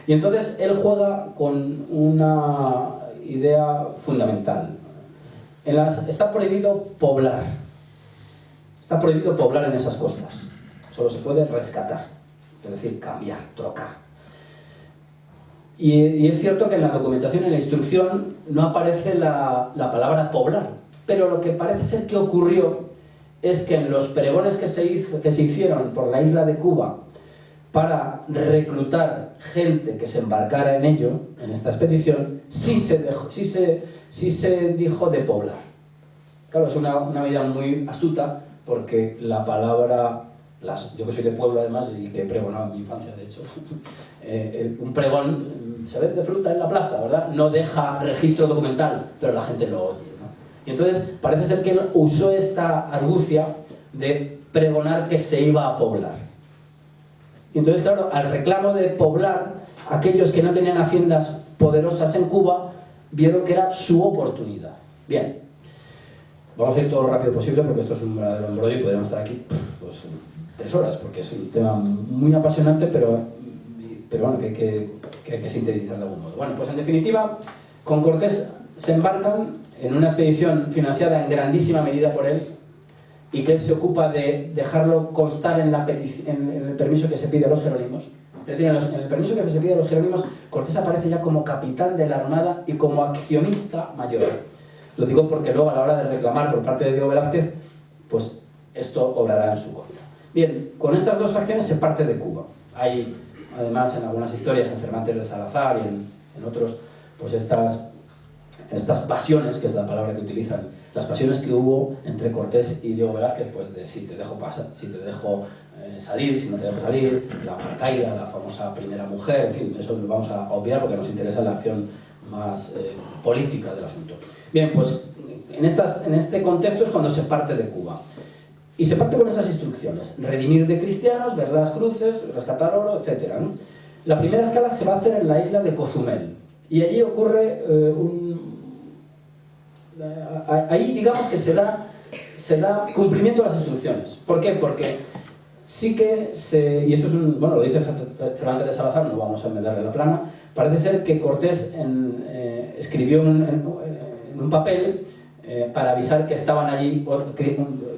Y entonces él juega con una idea fundamental. Está prohibido poblar. Está prohibido poblar en esas costas. Solo se puede rescatar, es decir, cambiar, trocar. Y es cierto que en la documentación, en la instrucción, no aparece la palabra poblar. Pero lo que parece ser que ocurrió es que en los pregones que se hicieron por la isla de Cuba para reclutar gente que se embarcara en ello, en esta expedición, sí se dijo de poblar. Claro, es una medida muy astuta, porque la palabra, yo que soy de pueblo además y que he pregonado en mi infancia, de hecho, un pregón se ve de fruta en la plaza, ¿verdad? No deja registro documental, pero la gente lo oye. Y entonces parece ser que él usó esta argucia de pregonar que se iba a poblar. Y entonces, claro, al reclamo de poblar, aquellos que no tenían haciendas poderosas en Cuba vieron que era su oportunidad. Bien, vamos a ir todo lo rápido posible porque esto es un verdadero embrollo y podríamos estar aquí pues 3 horas, porque es un tema muy apasionante, pero bueno, que hay que sintetizar de algún modo. Bueno, pues en definitiva, con Cortés se embarcan en una expedición financiada en grandísima medida por él, y que él se ocupa de dejarlo constar en el permiso que se pide a los jerónimos. Es decir, en el permiso que se pide a los jerónimos, Cortés aparece ya como capitán de la Armada y como accionista mayor. Lo digo porque luego a la hora de reclamar por parte de Diego Velázquez, pues esto obrará en su contra. Bien, con estas dos facciones se parte de Cuba. Hay, además, en algunas historias, en Cervantes de Salazar y en otros, pues estas pasiones, que es la palabra que utilizan, las pasiones que hubo entre Cortés y Diego Velázquez, pues de si te dejo pasar, si te dejo salir, si no te dejo salir, la Marcaida, la famosa primera mujer, en fin, eso lo vamos a obviar porque nos interesa la acción más política del asunto. Bien, pues en este contexto es cuando se parte de Cuba. Y se parte con esas instrucciones: redimir de cristianos, ver las cruces, rescatar oro, etc., ¿no? La primera escala se va a hacer en la isla de Cozumel. Y allí ocurre ahí digamos que se da cumplimiento a las instrucciones. ¿Por qué? Porque sí que y esto es bueno, lo dice Cervantes de Salazar, no vamos a meterle la plana, parece ser que Cortés escribió en un papel para avisar que estaban allí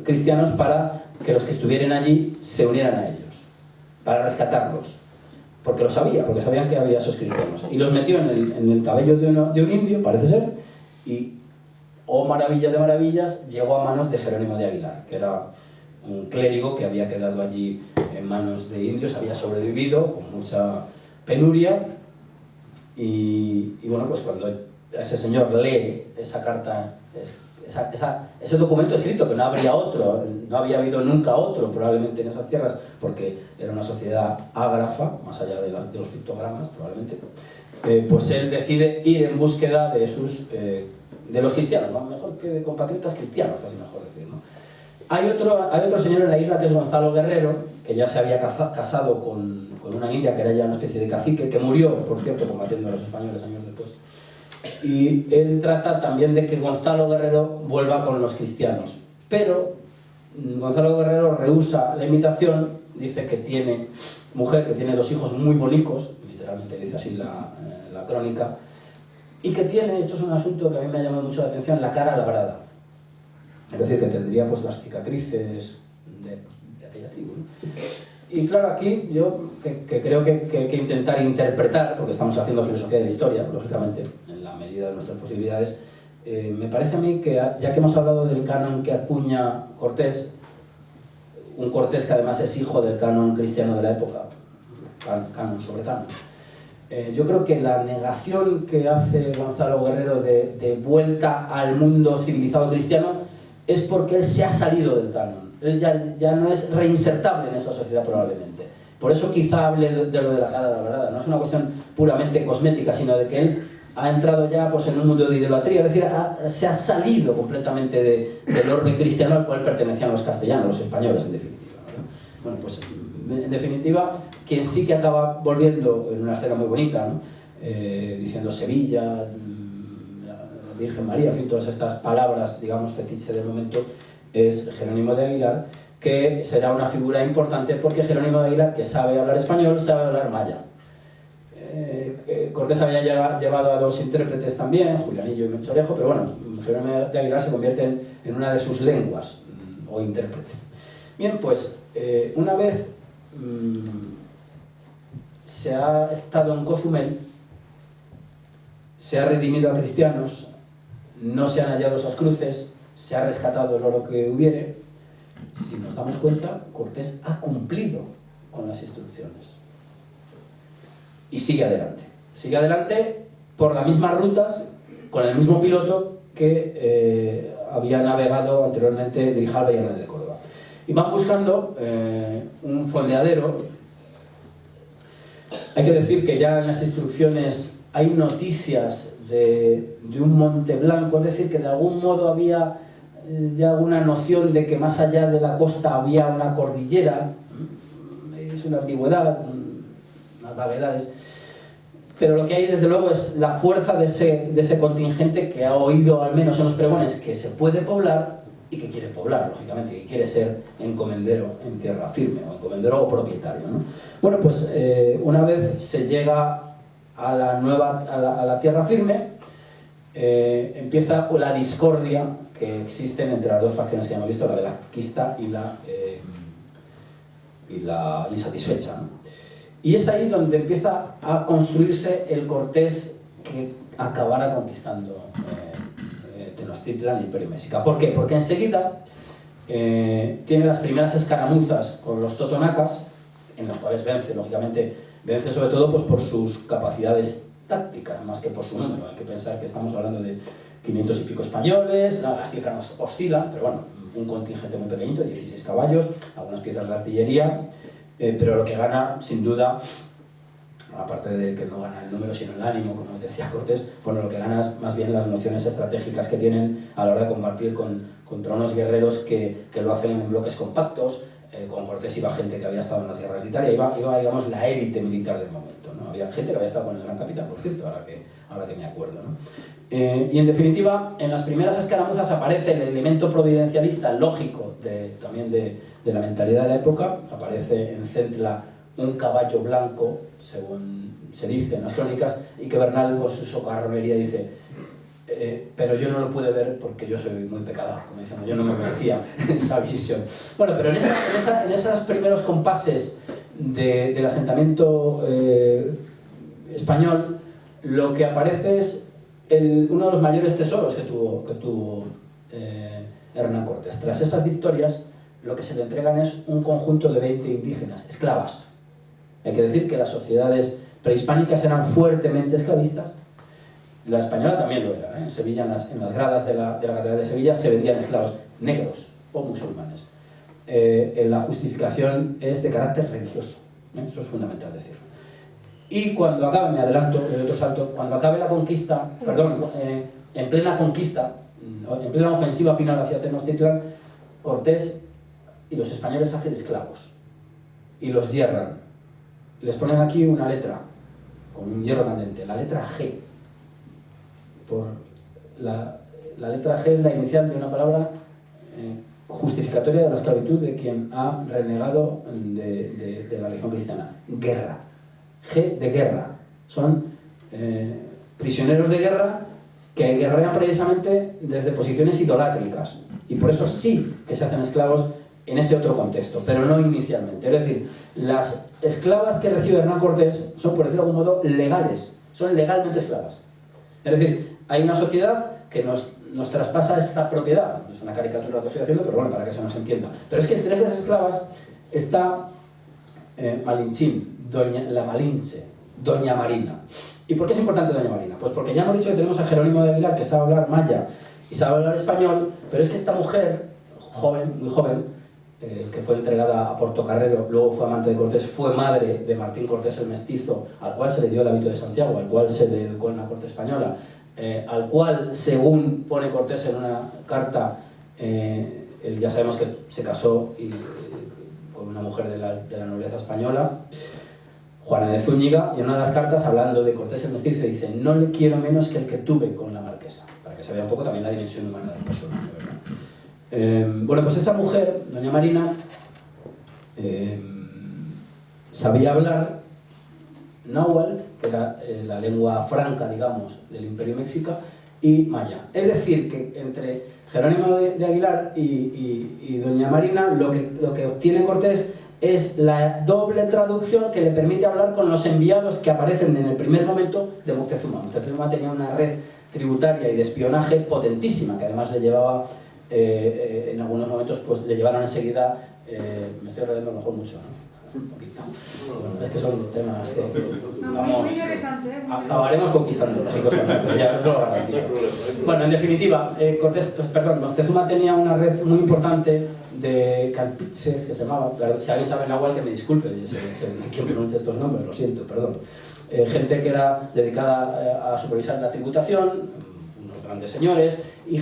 cristianos, para que los que estuvieran allí se unieran a ellos, para rescatarlos. Porque porque sabían que había esos cristianos. Y los metió en el cabello de un indio, parece ser, y, oh maravilla de maravillas, llegó a manos de Jerónimo de Aguilar, que era un clérigo que había quedado allí en manos de indios, había sobrevivido con mucha penuria y bueno, pues cuando ese señor lee esa carta, ese documento escrito, que no habría otro, no había habido nunca otro probablemente en esas tierras, porque era una sociedad ágrafa, más allá de los pictogramas probablemente, pues él decide ir en búsqueda de los cristianos, ¿no? Mejor que de compatriotas cristianos, casi mejor decir, ¿no? Hay otro señor en la isla que es Gonzalo Guerrero, que ya se había casado con una india que era ya una especie de cacique, que murió, por cierto, combatiendo a los españoles años después. Y él trata también de que Gonzalo Guerrero vuelva con los cristianos. Pero Gonzalo Guerrero rehúsa la invitación, dice que tiene mujer, que tiene 2 hijos muy bonicos, literalmente dice así la crónica, y que tiene, esto es un asunto que a mí me ha llamado mucho la atención, la cara labrada. Es decir, que tendría pues las cicatrices de aquella tribu, ¿no? Y claro, aquí yo que creo que hay que intentar interpretar, porque estamos haciendo filosofía de la historia, lógicamente, en la medida de nuestras posibilidades, me parece a mí que, ya que hemos hablado del canon que acuña Cortés, un Cortés que además es hijo del canon cristiano de la época, canon sobre canon, yo creo que la negación que hace Gonzalo Guerrero de vuelta al mundo civilizado cristiano es porque él se ha salido del canon. Él ya no es reinsertable en esa sociedad probablemente. Por eso quizá hable de lo de la cara labrada. No es una cuestión puramente cosmética, sino de que él ha entrado ya pues, en un mundo de idolatría, es decir, se ha salido completamente del orden cristiano al cual pertenecían los castellanos, los españoles en definitiva, ¿verdad? Bueno, pues en definitiva, quien sí que acaba volviendo en una escena muy bonita, ¿no? Diciendo Sevilla, Virgen María, en fin, todas estas palabras, digamos, fetiche del momento, es Jerónimo de Aguilar, que será una figura importante porque Jerónimo de Aguilar, que sabe hablar español, sabe hablar maya. Cortés había llevado a 2 intérpretes también, Julianillo y Menchorejo, pero bueno, Jerónimo de Aguilar se convierte en una de sus lenguas, o intérprete. Bien, pues una vez se ha estado en Cozumel, se ha redimido a cristianos, no se han hallado esas cruces, se ha rescatado el oro que hubiere. Si nos damos cuenta, Cortés ha cumplido con las instrucciones y sigue adelante. Sigue adelante por las mismas rutas, con el mismo piloto que había navegado anteriormente Grijalva y Hernández de Córdoba. Y van buscando un fondeadero. Hay que decir que ya en las instrucciones hay noticias de un monte blanco, es decir, que de algún modo había ya una noción de que más allá de la costa había una cordillera. Es una ambigüedad, unas vaguedades, pero lo que hay desde luego es la fuerza de ese contingente que ha oído, al menos en los pregones, que se puede poblar y que quiere poblar, lógicamente, que quiere ser encomendero en tierra firme, o encomendero o propietario, ¿no? Bueno, pues una vez se llega a la tierra firme, empieza la discordia que existen entre las 2 facciones que hemos visto, la de la conquista y la insatisfecha, ¿no? Y es ahí donde empieza a construirse el Cortés que acabará conquistando Tenochtitlan y el Imperio Mexica. ¿Por qué? Porque enseguida tiene las primeras escaramuzas con los totonacas, en los cuales vence, lógicamente, vence sobre todo pues, por sus capacidades tácticas, más que por su número. Hay que pensar que estamos hablando de 500 y pico españoles, las cifras oscilan, pero bueno, un contingente muy pequeñito, 16 caballos, algunas piezas de artillería, pero lo que gana, sin duda, aparte de que no gana el número sino el ánimo, como decía Cortés, bueno, lo que gana es más bien las nociones estratégicas que tienen a la hora de combatir contra unos guerreros que lo hacen en bloques compactos. Con Cortés iba gente que había estado en las guerras de Italia, iba digamos, la élite militar del momento, ¿no? Había gente que había estado con el Gran Capitán, por cierto, ahora que me acuerdo, ¿no? Y en definitiva, en las primeras escaramuzas aparece el elemento providencialista lógico también de la mentalidad de la época. Aparece en Centla un caballo blanco, según se dice en las crónicas, y que Bernal con su socarronería dice pero yo no lo pude ver porque yo soy muy pecador, como dicen, yo no me merecía esa visión. Bueno, pero en esos primeros compases del asentamiento español, lo que aparece es uno de los mayores tesoros que tuvo Hernán Cortés. Tras esas victorias, lo que se le entregan es un conjunto de 20 indígenas, esclavas. Hay que decir que las sociedades prehispánicas eran fuertemente esclavistas. La española también lo era, ¿eh? En Sevilla, en las gradas de la Catedral de Sevilla, se vendían esclavos negros o musulmanes. La justificación es de carácter religioso, ¿eh? Esto es fundamental decirlo. Y cuando acabe, me adelanto, doy otro salto, cuando acabe la conquista, perdón, en plena conquista, en plena ofensiva final hacia Tenochtitlan, Cortés y los españoles hacen esclavos y los hierran. Les ponen aquí una letra con un hierro candente, la letra G. La letra G es la inicial de una palabra justificatoria de la esclavitud de quien ha renegado de la religión cristiana. Guerra. G de guerra. Son prisioneros de guerra que guerrean precisamente desde posiciones idolátricas. Y por eso sí que se hacen esclavos en ese otro contexto, pero no inicialmente. Es decir, las esclavas que recibe Hernán Cortés son, por decirlo de algún modo, legales. Son legalmente esclavas. Es decir, hay una sociedad que nos traspasa esta propiedad. Es una caricatura que estoy haciendo, pero bueno, para que se nos entienda. Pero es que entre esas esclavas está Malinchín, la Malinche, Doña Marina. ¿Y por qué es importante Doña Marina? Pues porque ya hemos dicho que tenemos a Jerónimo de Aguilar, que sabe hablar maya y sabe hablar español, pero es que esta mujer, joven, muy joven, que fue entregada a Portocarrero, luego fue amante de Cortés, fue madre de Martín Cortés el Mestizo, al cual se le dio el hábito de Santiago, al cual se le educó en la corte española, al cual, según pone Cortés en una carta, él ya sabemos que se casó con una mujer de la nobleza española, Juana de Zúñiga, y en una de las cartas, hablando de Cortés el Mestizo, dice: no le quiero menos que el que tuve con la marquesa, para que se vea un poco también la dimensión humana del personaje, ¿verdad? Bueno, pues esa mujer, Doña Marina, sabía hablar náhuatl, que era la lengua franca, digamos, del Imperio Mexica, y maya. Es decir, que entre Jerónimo de Aguilar y Doña Marina, lo que obtiene Cortés es la doble traducción que le permite hablar con los enviados que aparecen en el primer momento de Moctezuma. Moctezuma tenía una red tributaria y de espionaje potentísima, que además le llevaba, en algunos momentos, pues le llevaron enseguida, me estoy rodeando a lo mejor mucho, ¿no? Un poquito. Bueno, es que son temas que vamos, acabaremos conquistando México, ya os lo garantizo. Bueno, en definitiva, Moctezuma tenía una red muy importante de calpiches, que se llamaba, claro, si alguien sabe náhuatl que me disculpe, quien pronuncia estos nombres, lo siento, perdón. Gente que era dedicada a supervisar la tributación, unos grandes señores, y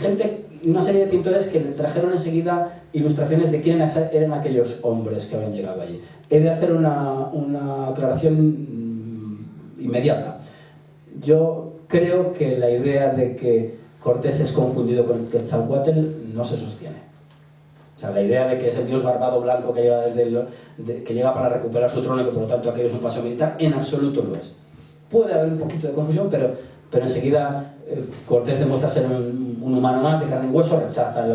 una serie de pintores que le trajeron enseguida ilustraciones de quiénes eran aquellos hombres que habían llegado allí. He de hacer una aclaración inmediata. Yo creo que la idea de que Cortés es confundido con Quetzalcóatl no se sostiene. O sea, la idea de que es el dios barbado blanco que llega para recuperar su trono y que por lo tanto aquello es un paseo militar, en absoluto lo es. Puede haber un poquito de confusión, pero enseguida Cortés demuestra ser un humano más de carne y hueso, rechaza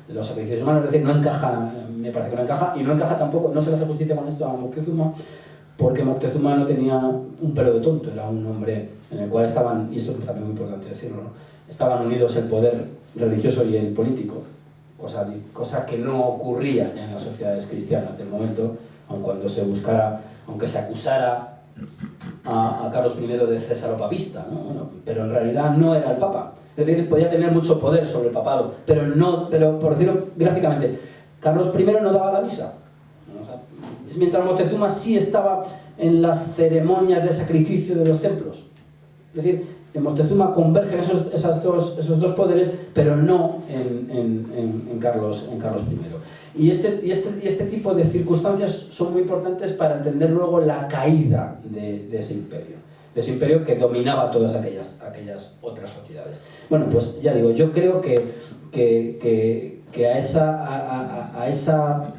los sacrificios humanos, es decir, no encaja, me parece que no encaja, y no encaja tampoco, no se le hace justicia con esto a Moctezuma, porque Moctezuma no tenía un pelo de tonto, era un hombre en el cual estaban, y esto es también muy importante decirlo, ¿no? Estaban unidos el poder religioso y el político, cosa que no ocurría ya en las sociedades cristianas del momento, aun cuando se buscara, aunque se acusara a Carlos I de césaropapista, ¿no? Bueno, pero en realidad no era el Papa. Es decir, podía tener mucho poder sobre el papado, pero por decirlo gráficamente, Carlos I no daba la misa. Mientras Moctezuma sí estaba en las ceremonias de sacrificio de los templos. Es decir, en Moctezuma convergen esos dos poderes, pero no en Carlos I. Y este tipo de circunstancias son muy importantes para entender luego la caída de ese imperio que dominaba todas aquellas otras sociedades. Bueno, pues ya digo, yo creo que a esa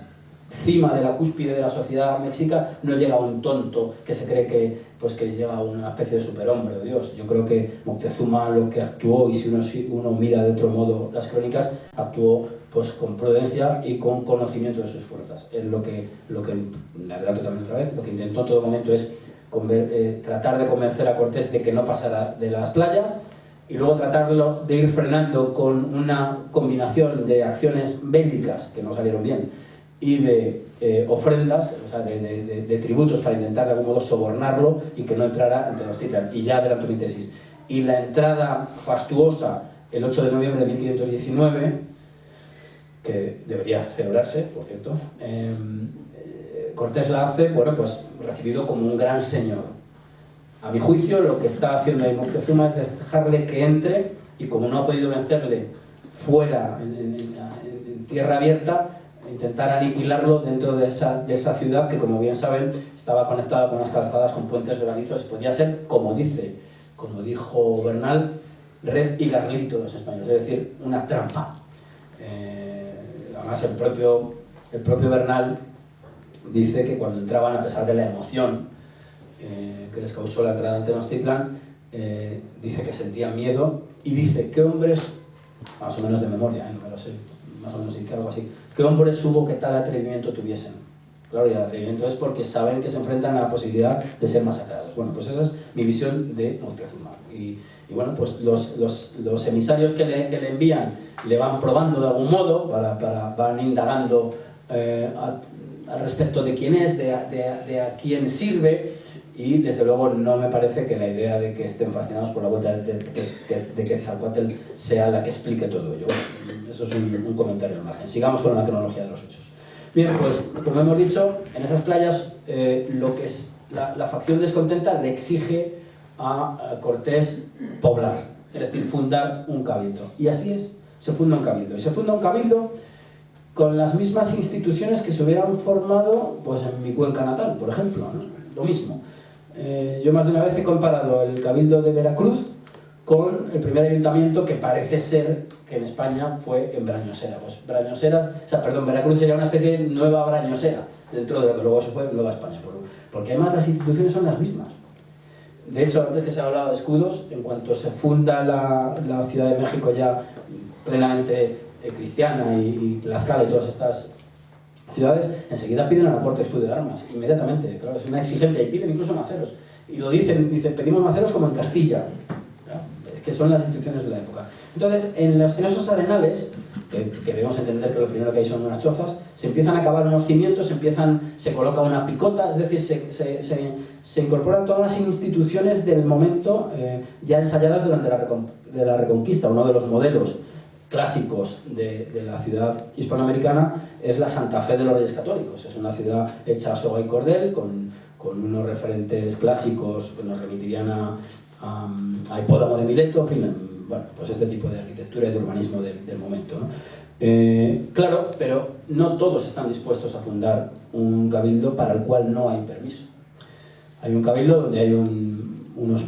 cima de la cúspide de la sociedad mexica no llega un tonto que se cree que llega a una especie de superhombre o Dios. Yo creo que Moctezuma lo que actuó, y si uno mira de otro modo las crónicas, actuó pues con prudencia y con conocimiento de sus fuerzas. Es lo que me adelanto también otra vez, lo que intentó en todo momento es tratar de convencer a Cortés de que no pasara de las playas, y luego tratarlo de ir frenando con una combinación de acciones bélicas que no salieron bien y de ofrendas, o sea, de tributos para intentar de algún modo sobornarlo y que no entrara en Tenochtitlan. Y ya adelanto mi tesis. Y la entrada fastuosa el 8 de noviembre de 1519, que debería celebrarse, por cierto, Cortés la hace, bueno, pues recibido como un gran señor. A mi juicio, lo que está haciendo ahí Moctezuma es dejarle que entre, y como no ha podido vencerle fuera, en tierra abierta, intentar aniquilarlo dentro de esa ciudad que, como bien saben, estaba conectada con unas calzadas con puentes granizos y podía ser, como dijo Bernal, red y garlito los españoles, es decir, una trampa. Además, el propio Bernal dice que cuando entraban, a pesar de la emoción que les causó la entrada en Tenochtitlan, dice que sentían miedo y dice que hombres, más o menos de memoria, no me lo sé, más o menos dice algo así, ¿qué hombres hubo que tal atrevimiento tuviesen? Claro, y el atrevimiento es porque saben que se enfrentan a la posibilidad de ser masacrados. Bueno, pues esa es mi visión de Moctezuma. Y bueno, pues los emisarios que le envían le van probando de algún modo, van indagando al respecto de quién es, de a quién sirve, y desde luego no me parece que la idea de que estén fascinados por la vuelta de Quetzalcóatl sea la que explique todo ello. Eso es un comentario al margen. Sigamos con la cronología de los hechos. Bien, pues como hemos dicho, en esas playas lo que es la facción descontenta le exige a Cortés poblar, es decir, fundar un cabildo. Y así es, se funda un cabildo. Y se funda un cabildo con las mismas instituciones que se hubieran formado pues, en mi cuenca natal, por ejemplo, ¿no? Lo mismo. Yo más de una vez he comparado el cabildo de Veracruz con el primer ayuntamiento que parece ser que en España fue en Brañosera. Pues Veracruz sería una especie de nueva Brañosera, dentro de lo que luego se fue Nueva España, porque además las instituciones son las mismas. De hecho, antes que se ha hablado de escudos, en cuanto se funda la Ciudad de México ya plenamente cristiana y Tlaxcala y todas estas ciudades, enseguida piden a la corte escudo de armas, inmediatamente, claro, es una exigencia, y piden incluso maceros. Y lo dicen pedimos maceros como en Castilla, ¿no? Es que son las instituciones de la época. Entonces, en esos arenales, que debemos entender que lo primero que hay son unas chozas, se empiezan a cavar unos cimientos, se coloca una picota, es decir, se incorporan todas las instituciones del momento ya ensayadas durante la Reconquista. Uno de los modelos clásicos de la ciudad hispanoamericana es la Santa Fe de los Reyes Católicos. Es una ciudad hecha a soga y cordel, con unos referentes clásicos que nos remitirían a Hipódamo de Mileto, en fin, bueno, pues este tipo de arquitectura y de urbanismo del momento, ¿no? Claro, pero no todos están dispuestos a fundar un cabildo para el cual no hay permiso. Hay un cabildo donde hay unos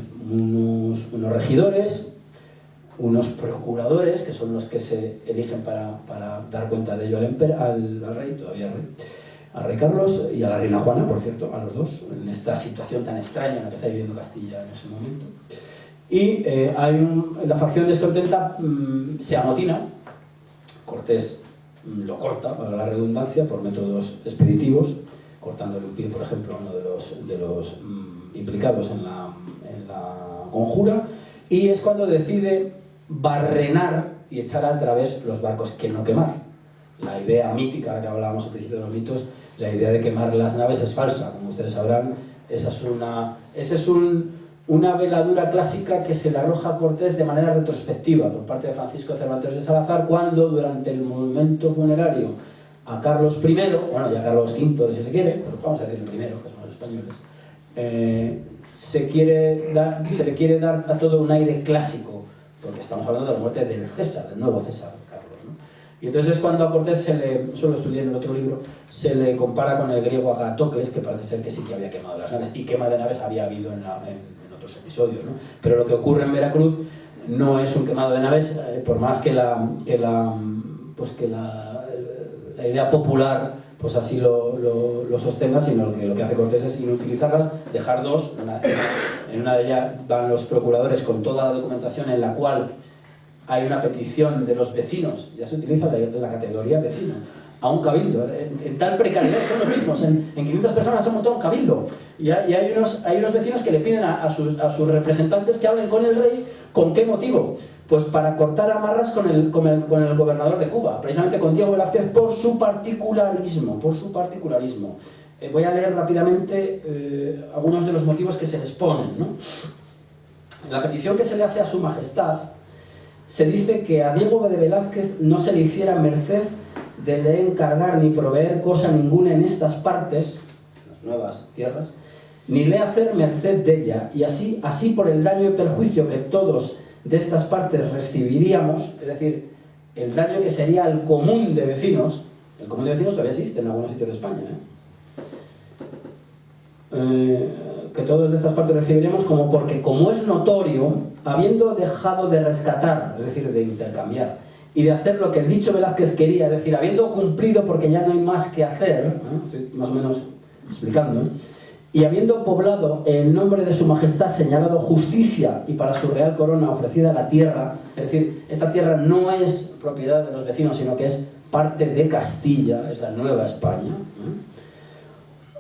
regidores, unos procuradores, que son los que se eligen para dar cuenta de ello al rey, todavía rey, al rey Carlos y a la reina Juana, por cierto, a los dos, en esta situación tan extraña en la que está viviendo Castilla en ese momento. Y la facción descontenta se amotina. Cortés lo corta, para la redundancia, por métodos expeditivos, cortándole un pie, por ejemplo, a uno de los implicados en la conjura, y es cuando decide barrenar y echar al través los barcos, que no quemar. La idea mítica, la que hablábamos al principio de los mitos, la idea de quemar las naves es falsa, como ustedes sabrán. Esa es una veladura clásica que se le arroja a Cortés de manera retrospectiva por parte de Francisco Cervantes de Salazar, cuando durante el monumento funerario a Carlos I, bueno, ya Carlos V si se quiere, pero vamos a decir el primero, que son los españoles, se le quiere dar a todo un aire clásico, porque estamos hablando de la muerte del César, del nuevo César Carlos, ¿no? Y entonces es cuando a Cortés solo estudié en el otro libro, se le compara con el griego Agatocles, que parece ser que sí que había quemado las naves, y quema de naves había habido en otros episodios, ¿no? Pero lo que ocurre en Veracruz no es un quemado de naves, por más que la idea popular pues así lo sostenga, sino que lo que hace Cortés es inutilizarlas, dejar dos. En una de ellas van los procuradores con toda la documentación en la cual hay una petición de los vecinos, ya se utiliza la categoría vecino, a un cabildo. En tal precariedad son los mismos, en 500 personas se ha montado un cabildo, y hay unos vecinos que le piden a sus representantes que hablen con el rey. ¿Con qué motivo? Pues para cortar amarras con el gobernador de Cuba, precisamente con Diego Velázquez, por su particularismo, voy a leer rápidamente algunos de los motivos que se les ponen, ¿no? En la petición que se le hace a su majestad, se dice que a Diego de Velázquez no se le hiciera merced de le encargar ni proveer cosa ninguna en estas partes, las nuevas tierras, ni le hacer merced de ella, y así por el daño y perjuicio que todos de estas partes recibiríamos, es decir, el daño que sería al común de vecinos. El común de vecinos todavía existe en algunos sitios de España, que todos de estas partes recibiríamos, como es notorio, habiendo dejado de rescatar, es decir, de intercambiar, y de hacer lo que el dicho Velázquez quería, es decir, habiendo cumplido porque ya no hay más que hacer, estoy más o menos explicando, y habiendo poblado en nombre de su majestad señalado justicia y para su real corona ofrecida la tierra, es decir, esta tierra no es propiedad de los vecinos, sino que es parte de Castilla, es la Nueva España,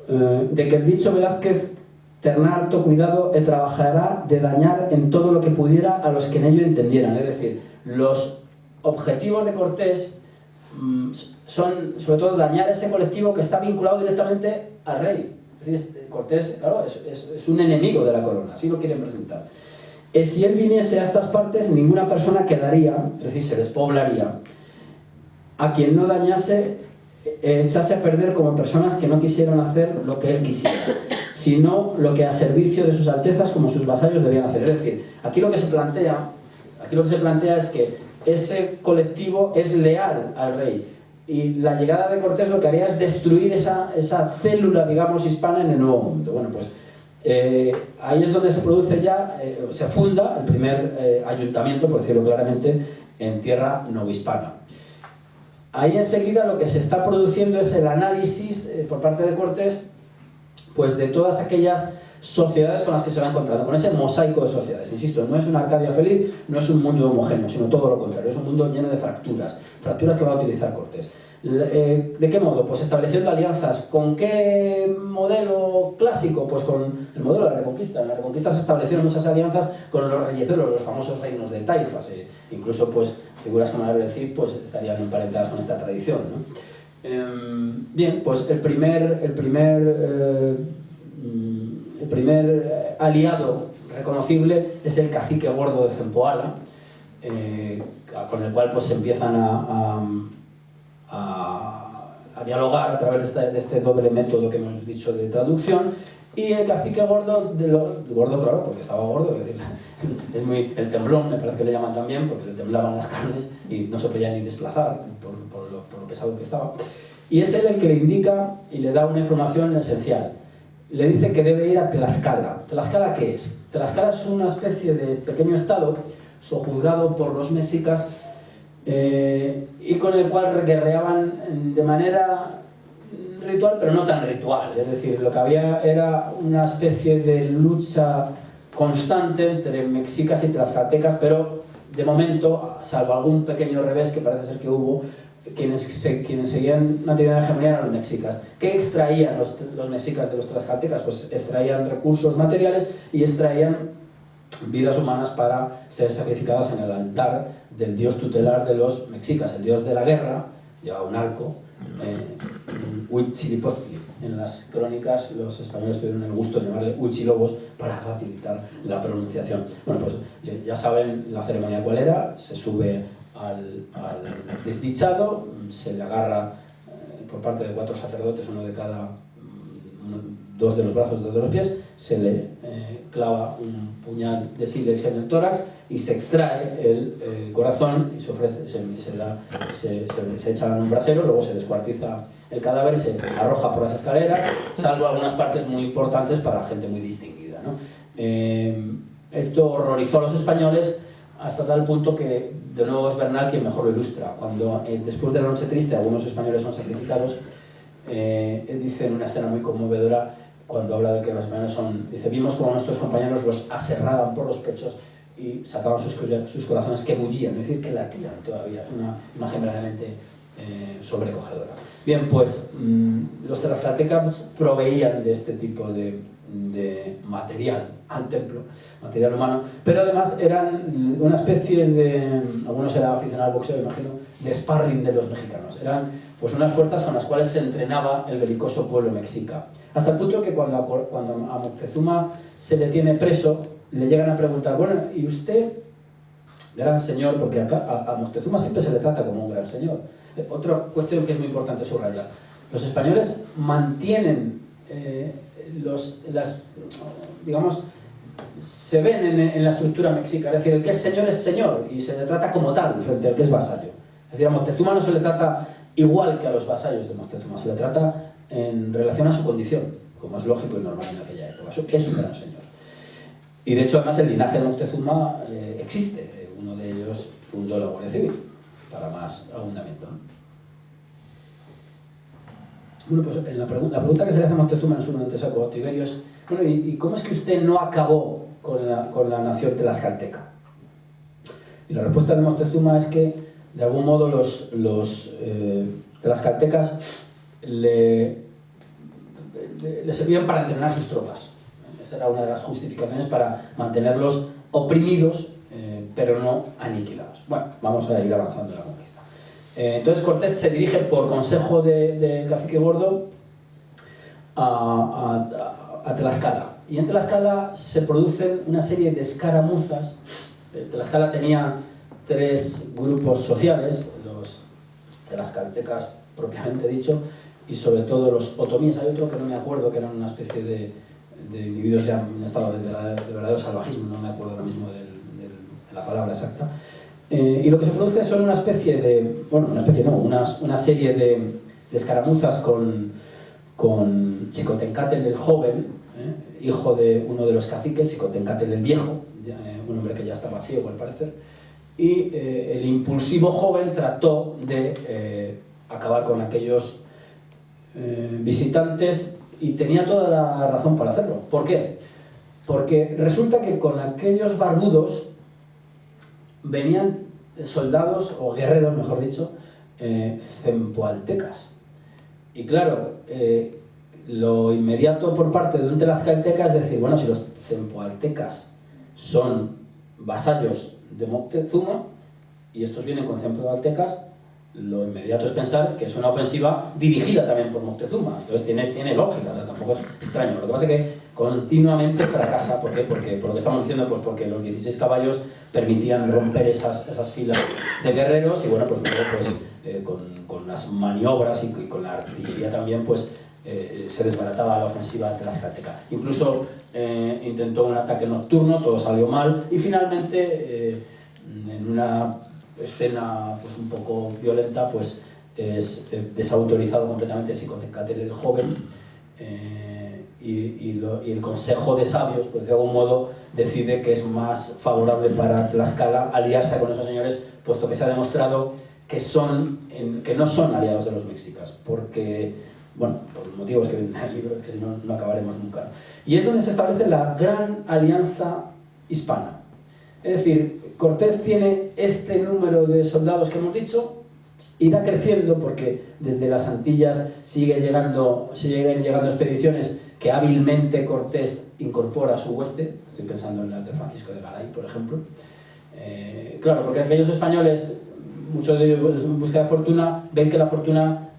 de que el dicho Velázquez tendrá harto cuidado y trabajará de dañar en todo lo que pudiera a los que en ello entendieran. Es decir, los objetivos de Cortés son sobre todo dañar a ese colectivo que está vinculado directamente al rey. Es decir, Cortés, claro, es un enemigo de la corona, así lo quieren presentar. Si él viniese a estas partes, ninguna persona quedaría, es decir, se despoblaría, a quien no dañase, echase a perder como personas que no quisieran hacer lo que él quisiera, sino lo que a servicio de sus altezas como sus vasallos debían hacer. Es decir, aquí lo que se plantea es que ese colectivo es leal al rey, y la llegada de Cortés lo que haría es destruir esa célula, digamos, hispana en el Nuevo Mundo. Bueno, pues ahí es donde se produce ya, se funda el primer ayuntamiento, por decirlo claramente, en tierra novohispana. Ahí enseguida lo que se está produciendo es el análisis por parte de Cortés, pues de todas aquellas sociedades con las que se va encontrando, con ese mosaico de sociedades. Insisto, no es una Arcadia feliz, no es un mundo homogéneo, sino todo lo contrario, es un mundo lleno de fracturas que va a utilizar Cortés. ¿De qué modo? Pues estableciendo alianzas. ¿Con qué modelo clásico? Pues con el modelo de la Reconquista. En la Reconquista se establecieron muchas alianzas con los reyezuelos, los famosos reinos de taifas. Incluso pues figuras como la del Cid pues estarían emparentadas con esta tradición, ¿no? Bien, pues el primer aliado reconocible es el cacique gordo de Zempoala, con el cual pues se empiezan a dialogar a través de este doble método que hemos dicho de traducción. Y el cacique gordo, gordo claro, porque estaba gordo, es decir, es muy el temblón, me parece que le llaman también, porque le temblaban las carnes y no se podía ni desplazar por lo pesado que estaba. Y es él el que le indica y le da una información esencial. Le dice que debe ir a Tlaxcala. ¿Tlaxcala qué es? Tlaxcala es una especie de pequeño estado sojuzgado por los mexicas y con el cual guerreaban de manera ritual, pero no tan ritual. Es decir, lo que había era una especie de lucha constante entre mexicas y tlaxcaltecas, pero de momento, salvo algún pequeño revés que parece ser que hubo, quienes seguían una teoría de hegemonía eran los mexicas. ¿Qué extraían los mexicas de los tlaxcaltecas? Pues extraían recursos materiales y extraían vidas humanas para ser sacrificadas en el altar del dios tutelar de los mexicas, el dios de la guerra, llevaba un arco, Huitzilopochtli. En las crónicas los españoles tuvieron el gusto de llamarle Huitzilobos para facilitar la pronunciación. Bueno, pues ya saben la ceremonia cuál era. Se sube al desdichado, se le agarra por parte de 4 sacerdotes, dos de los brazos, 2 de los pies, se le clava un puñal de sílex en el tórax y se extrae el corazón y se echa en un brasero, luego se descuartiza el cadáver y se arroja por las escaleras, salvo algunas partes muy importantes para gente muy distinguida, ¿no? Esto horrorizó a los españoles hasta tal punto que de nuevo es Bernal quien mejor lo ilustra. Cuando después de la noche triste algunos españoles son sacrificados, él dice en una escena muy conmovedora, cuando habla de que los españoles dice, vimos como nuestros compañeros los aserraban por los pechos y sacaban sus corazones que bullían, es decir, que latían todavía. Es una imagen verdaderamente sobrecogedora. Bien, pues los tlaxcaltecas proveían de este tipo de de material al templo, material humano, pero además eran una especie de, algunos eran aficionados al boxeo, imagino, de sparring de los mexicanos. Eran pues unas fuerzas con las cuales se entrenaba el belicoso pueblo mexica. Hasta el punto que cuando a Moctezuma se le tiene preso, le llegan a preguntar, bueno, ¿y usted, gran señor? Porque acá a Moctezuma siempre se le trata como un gran señor. Otra cuestión que es muy importante subrayar. Los españoles mantienen digamos, se ven en la estructura mexica, es decir, el que es señor y se le trata como tal frente al que es vasallo. Es decir, a Moctezuma no se le trata igual que a los vasallos de Moctezuma, se le trata en relación a su condición, como es lógico y normal en aquella época. Eso es un gran señor. Y de hecho, además, el linaje de Moctezuma existe. Uno de ellos fundó la Guardia Civil, para más abundamiento, ¿no? Bueno, pues la pregunta que se le hace a Moctezuma en su antecesor Tiberio es, bueno, ¿y cómo es que usted no acabó con la nación tlaxcalteca? Y la respuesta de Moctezuma es que, de algún modo, los tlaxcaltecas le servían para entrenar sus tropas. Esa era una de las justificaciones para mantenerlos oprimidos, pero no aniquilados. Bueno, vamos a ir avanzando en la conquista. Entonces Cortés se dirige por consejo del cacique Gordo a Tlaxcala. Y en Tlaxcala se producen una serie de escaramuzas. Tlaxcala tenía 3 grupos sociales, los tlaxcaltecas propiamente dicho, y sobre todo los otomíes. Hay otro que no me acuerdo, que eran una especie de individuos ya en estado de verdadero salvajismo, no me acuerdo ahora mismo de la palabra exacta. Y lo que se produce son una especie de, bueno, una serie de escaramuzas con Xicotencatl el joven, hijo de uno de los caciques, Xicotencatl el viejo, un hombre que ya estaba ciego al parecer, y el impulsivo joven trató de acabar con aquellos visitantes y tenía toda la razón para hacerlo. ¿Por qué? Porque resulta que con aquellos barbudos venían soldados, o guerreros mejor dicho, zempoaltecas. Y claro, lo inmediato por parte de un tlaxcalteca es decir, bueno, si los zempoaltecas son vasallos de Moctezuma y estos vienen con zempoaltecas, lo inmediato es pensar que es una ofensiva dirigida también por Moctezuma. Entonces tiene lógica, o sea, tampoco es extraño. Lo que pasa es que continuamente fracasa. ¿Por qué? Porque, por lo que estamos diciendo, pues porque los 16 caballos permitían romper esas filas de guerreros y bueno, pues luego pues, con las maniobras y con la artillería también pues se desbarataba la ofensiva tlaxcalteca. Incluso intentó un ataque nocturno, todo salió mal y finalmente en una escena pues un poco violenta pues es desautorizado completamente Xicotencatl el joven y el consejo de sabios pues de algún modo decide que es más favorable para Tlaxcala aliarse con esos señores, puesto que se ha demostrado que no son aliados de los mexicas, porque, bueno, por motivos que en el libro, que si no acabaremos nunca. Y es donde se establece la gran alianza hispana. Es decir, Cortés tiene este número de soldados que hemos dicho, irá creciendo porque desde las Antillas siguen llegando expediciones que hábilmente Cortés incorpora a su hueste. Estoy pensando en las de Francisco de Garay, por ejemplo. Claro, porque aquellos españoles, muchos de ellos en busca de fortuna, ven que la fortuna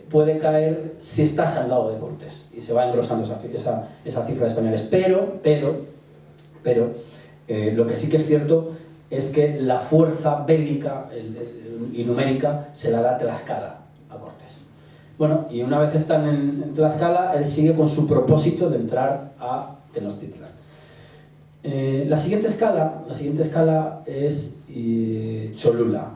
puede caer si estás al lado de Cortés y se va engrosando esa cifra de españoles. Pero lo que sí que es cierto es que la fuerza bélica y numérica se la da Tlaxcala a Cortés. Bueno, y una vez están en Tlaxcala, él sigue con su propósito de entrar a Tenochtitlan. La siguiente escala es Cholula.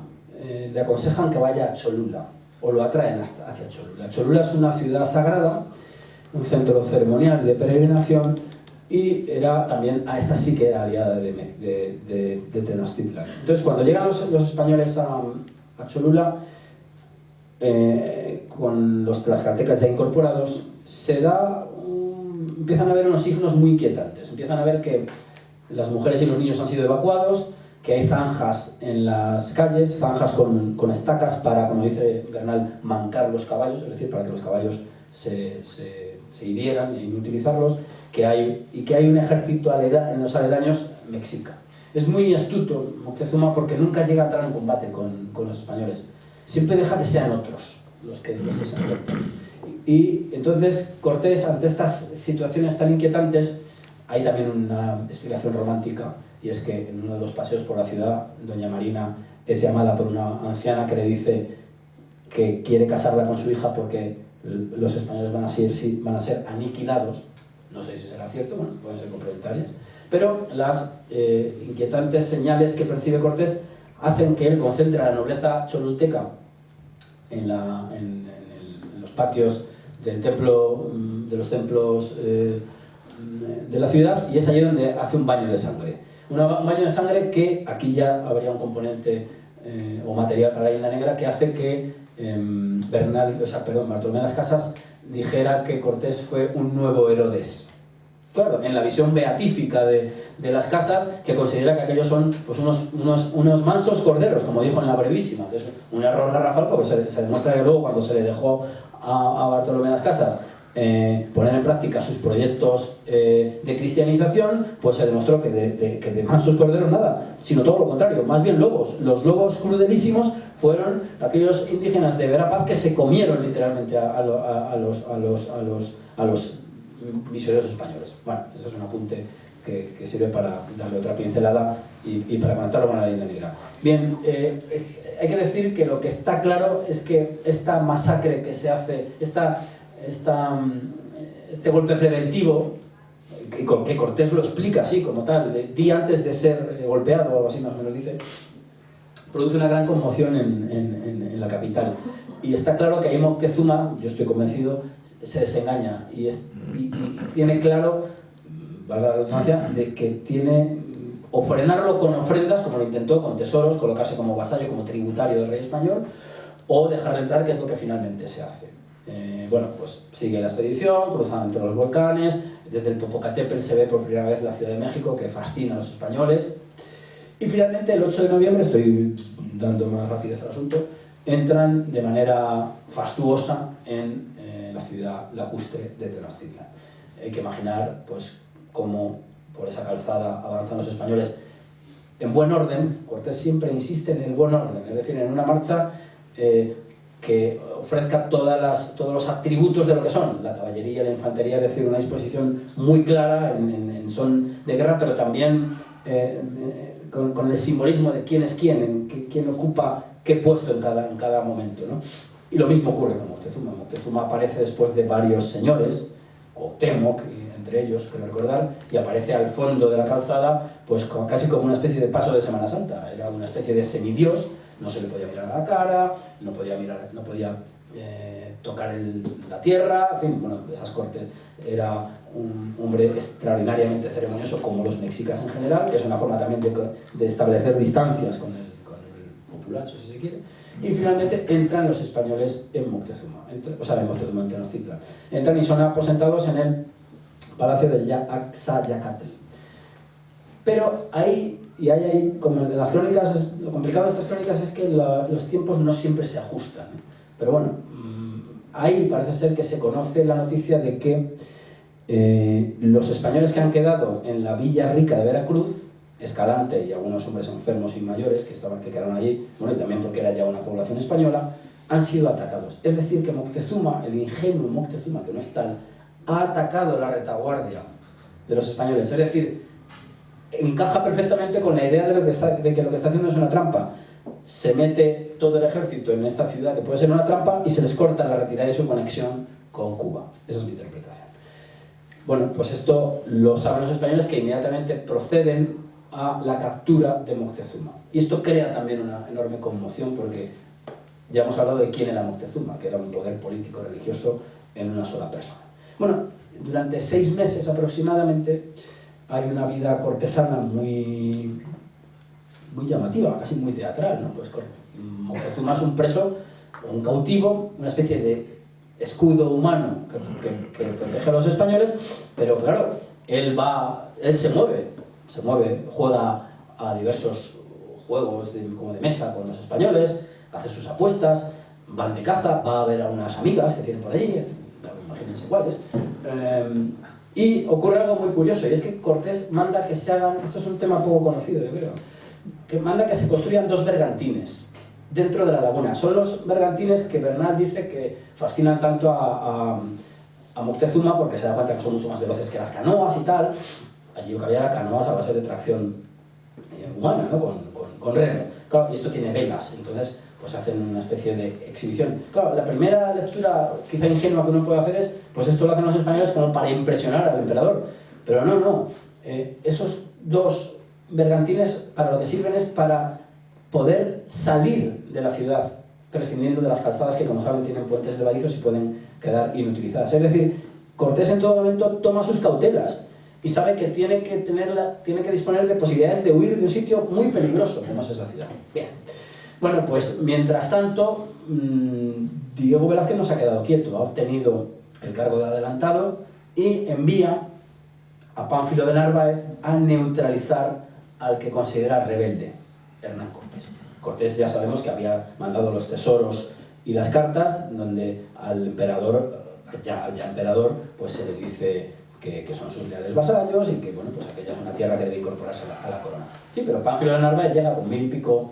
Le aconsejan que vaya a Cholula, o lo atraen hacia Cholula. Cholula es una ciudad sagrada, un centro ceremonial de peregrinación, y era también, esta sí que era aliada de Tenochtitlan. Entonces, cuando llegan los españoles a Cholula, con los tlaxcaltecas ya incorporados, empiezan a haber unos signos muy inquietantes. Empiezan a ver que las mujeres y los niños han sido evacuados, que hay zanjas en las calles, zanjas con estacas para, como dice Bernal, mancar los caballos, es decir, para que los caballos se se hirieran e inutilizarlos, y que hay un ejército en los aledaños mexica. Es muy astuto Moctezuma porque nunca llega a entrar en combate con los españoles. Siempre deja que sean otros los que se enfrentan. Y entonces Cortés, ante estas situaciones tan inquietantes, hay también una explicación romántica, y es que en uno de los paseos por la ciudad, doña Marina es llamada por una anciana que le dice que quiere casarla con su hija porque los españoles van a ser aniquilados. No sé si será cierto, bueno, pueden ser complementarias, pero las inquietantes señales que percibe Cortés hacen que él concentre a la nobleza cholulteca en los patios del templo, de los templos de la ciudad, y es allí donde hace un baño de sangre. Un baño de sangre que aquí ya habría un componente o material para la leyenda negra que hace que Bartolomé de las Casas dijera que Cortés fue un nuevo Herodes. Claro, en la visión beatífica de las Casas, que considera que aquellos son pues, unos mansos corderos, como dijo en la brevísima, que es un error garrafal porque se demuestra que luego cuando se le dejó a Bartolomé de las Casas poner en práctica sus proyectos de cristianización, pues se demostró que de mansos corderos nada, sino todo lo contrario, más bien lobos. Los lobos crudelísimos fueron aquellos indígenas de Verapaz que se comieron literalmente a los misioneros españoles. Bueno, eso es un apunte que sirve para darle otra pincelada y para conectarlo con la leyenda negra. Bien, hay que decir que lo que está claro es que esta masacre que se hace, este golpe preventivo, que Cortés lo explica así como tal, día antes de ser golpeado o algo así más o menos dice, produce una gran conmoción en la capital. Y está claro que ahí Moctezuma, yo estoy convencido, se desengaña y tiene claro, valga la redundancia, de que tiene o frenarlo con ofrendas, como lo intentó, con tesoros, colocarse como vasallo, como tributario del rey español, o dejarle entrar, que es lo que finalmente se hace. Bueno, pues sigue la expedición, cruzan entre los volcanes, desde el Popocatépetl se ve por primera vez la Ciudad de México, que fascina a los españoles, y finalmente el 8 de noviembre, estoy dando más rapidez al asunto, entran de manera fastuosa en la ciudad lacustre de Tenochtitlan. Hay que imaginar pues, cómo por esa calzada avanzan los españoles en buen orden. Cortés siempre insiste en el buen orden, es decir, en una marcha que ofrezca todos los atributos de lo que son la caballería y la infantería, es decir, una disposición muy clara en son de guerra, pero también con el simbolismo de quién es quién ocupa qué puesto en cada momento, ¿no? Y lo mismo ocurre con Moctezuma. Moctezuma aparece después de varios señores, Cuauhtémoc entre ellos, creo recordar, y aparece al fondo de la calzada pues casi como una especie de paso de Semana Santa. Era una especie de semidios, no se le podía mirar a la cara, no podía tocar la tierra, en fin, bueno, esas cortes. Era un hombre extraordinariamente ceremonioso, como los mexicas en general, que es una forma también de establecer distancias con el populacho, si se quiere. Y finalmente entran los españoles en Moctezuma, en Tenochtitlan. Entran y son aposentados en el palacio de Axayacatl. Pero ahí, como en las crónicas, lo complicado de estas crónicas es que los tiempos no siempre se ajustan, ¿no? Pero bueno, ahí parece ser que se conoce la noticia de que los españoles que han quedado en la Villa Rica de Veracruz, Escalante y algunos hombres enfermos y mayores que quedaron allí, bueno, y también porque era ya una población española, han sido atacados. Es decir, que Moctezuma, el ingenuo Moctezuma, que no es tal, ha atacado la retaguardia de los españoles. Es decir, encaja perfectamente con la idea de que lo que está haciendo es una trampa. Se mete todo el ejército en esta ciudad que puede ser una trampa y se les corta la retirada de su conexión con Cuba. Esa es mi interpretación. Bueno, pues esto lo saben los españoles, que inmediatamente proceden a la captura de Moctezuma. Y esto crea también una enorme conmoción porque ya hemos hablado de quién era Moctezuma, que era un poder político religioso en una sola persona. Bueno, durante 6 meses aproximadamente hay una vida cortesana muy llamativa, casi muy teatral, ¿no? Pues Moctezuma es un preso, un cautivo, una especie de escudo humano que protege a los españoles, pero claro, él se mueve, juega a diversos juegos como de mesa con los españoles, hace sus apuestas, van de caza, va a ver a unas amigas que tiene por allí, imagínense cuáles, Y ocurre algo muy curioso, y es que Cortés manda que se hagan, esto es un tema poco conocido yo creo, que manda que se construyan 2 bergantines dentro de la laguna. Son los bergantines que Bernal dice que fascinan tanto a Moctezuma porque se da cuenta que son mucho más veloces que las canoas y tal. Allí lo que había era canoas a base de tracción humana, ¿no? con remo. Claro, y esto tiene velas, entonces pues hacen una especie de exhibición. Claro, la primera lectura quizá ingenua que uno puede hacer es, pues esto lo hacen los españoles como para impresionar al emperador. Pero no. Esos 2 bergantines para lo que sirven es para poder salir de la ciudad, prescindiendo de las calzadas que, como saben, tienen puentes levadizos y pueden quedar inutilizadas. Es decir, Cortés en todo momento toma sus cautelas y sabe que tiene que disponer de posibilidades de huir de un sitio muy peligroso como es esa ciudad. Bien. Bueno, pues mientras tanto, Diego Velázquez no se ha quedado quieto, ha obtenido el cargo de adelantado y envía a Pánfilo de Narváez a neutralizar al que considera rebelde, Hernán Cortés. Cortés ya sabemos que había mandado los tesoros y las cartas donde al emperador, ya emperador, pues se le dice que son sus leales vasallos y que bueno, pues aquella es una tierra que debe incorporarse a la corona. Sí, pero Pánfilo de Narváez llega con 1000 y pico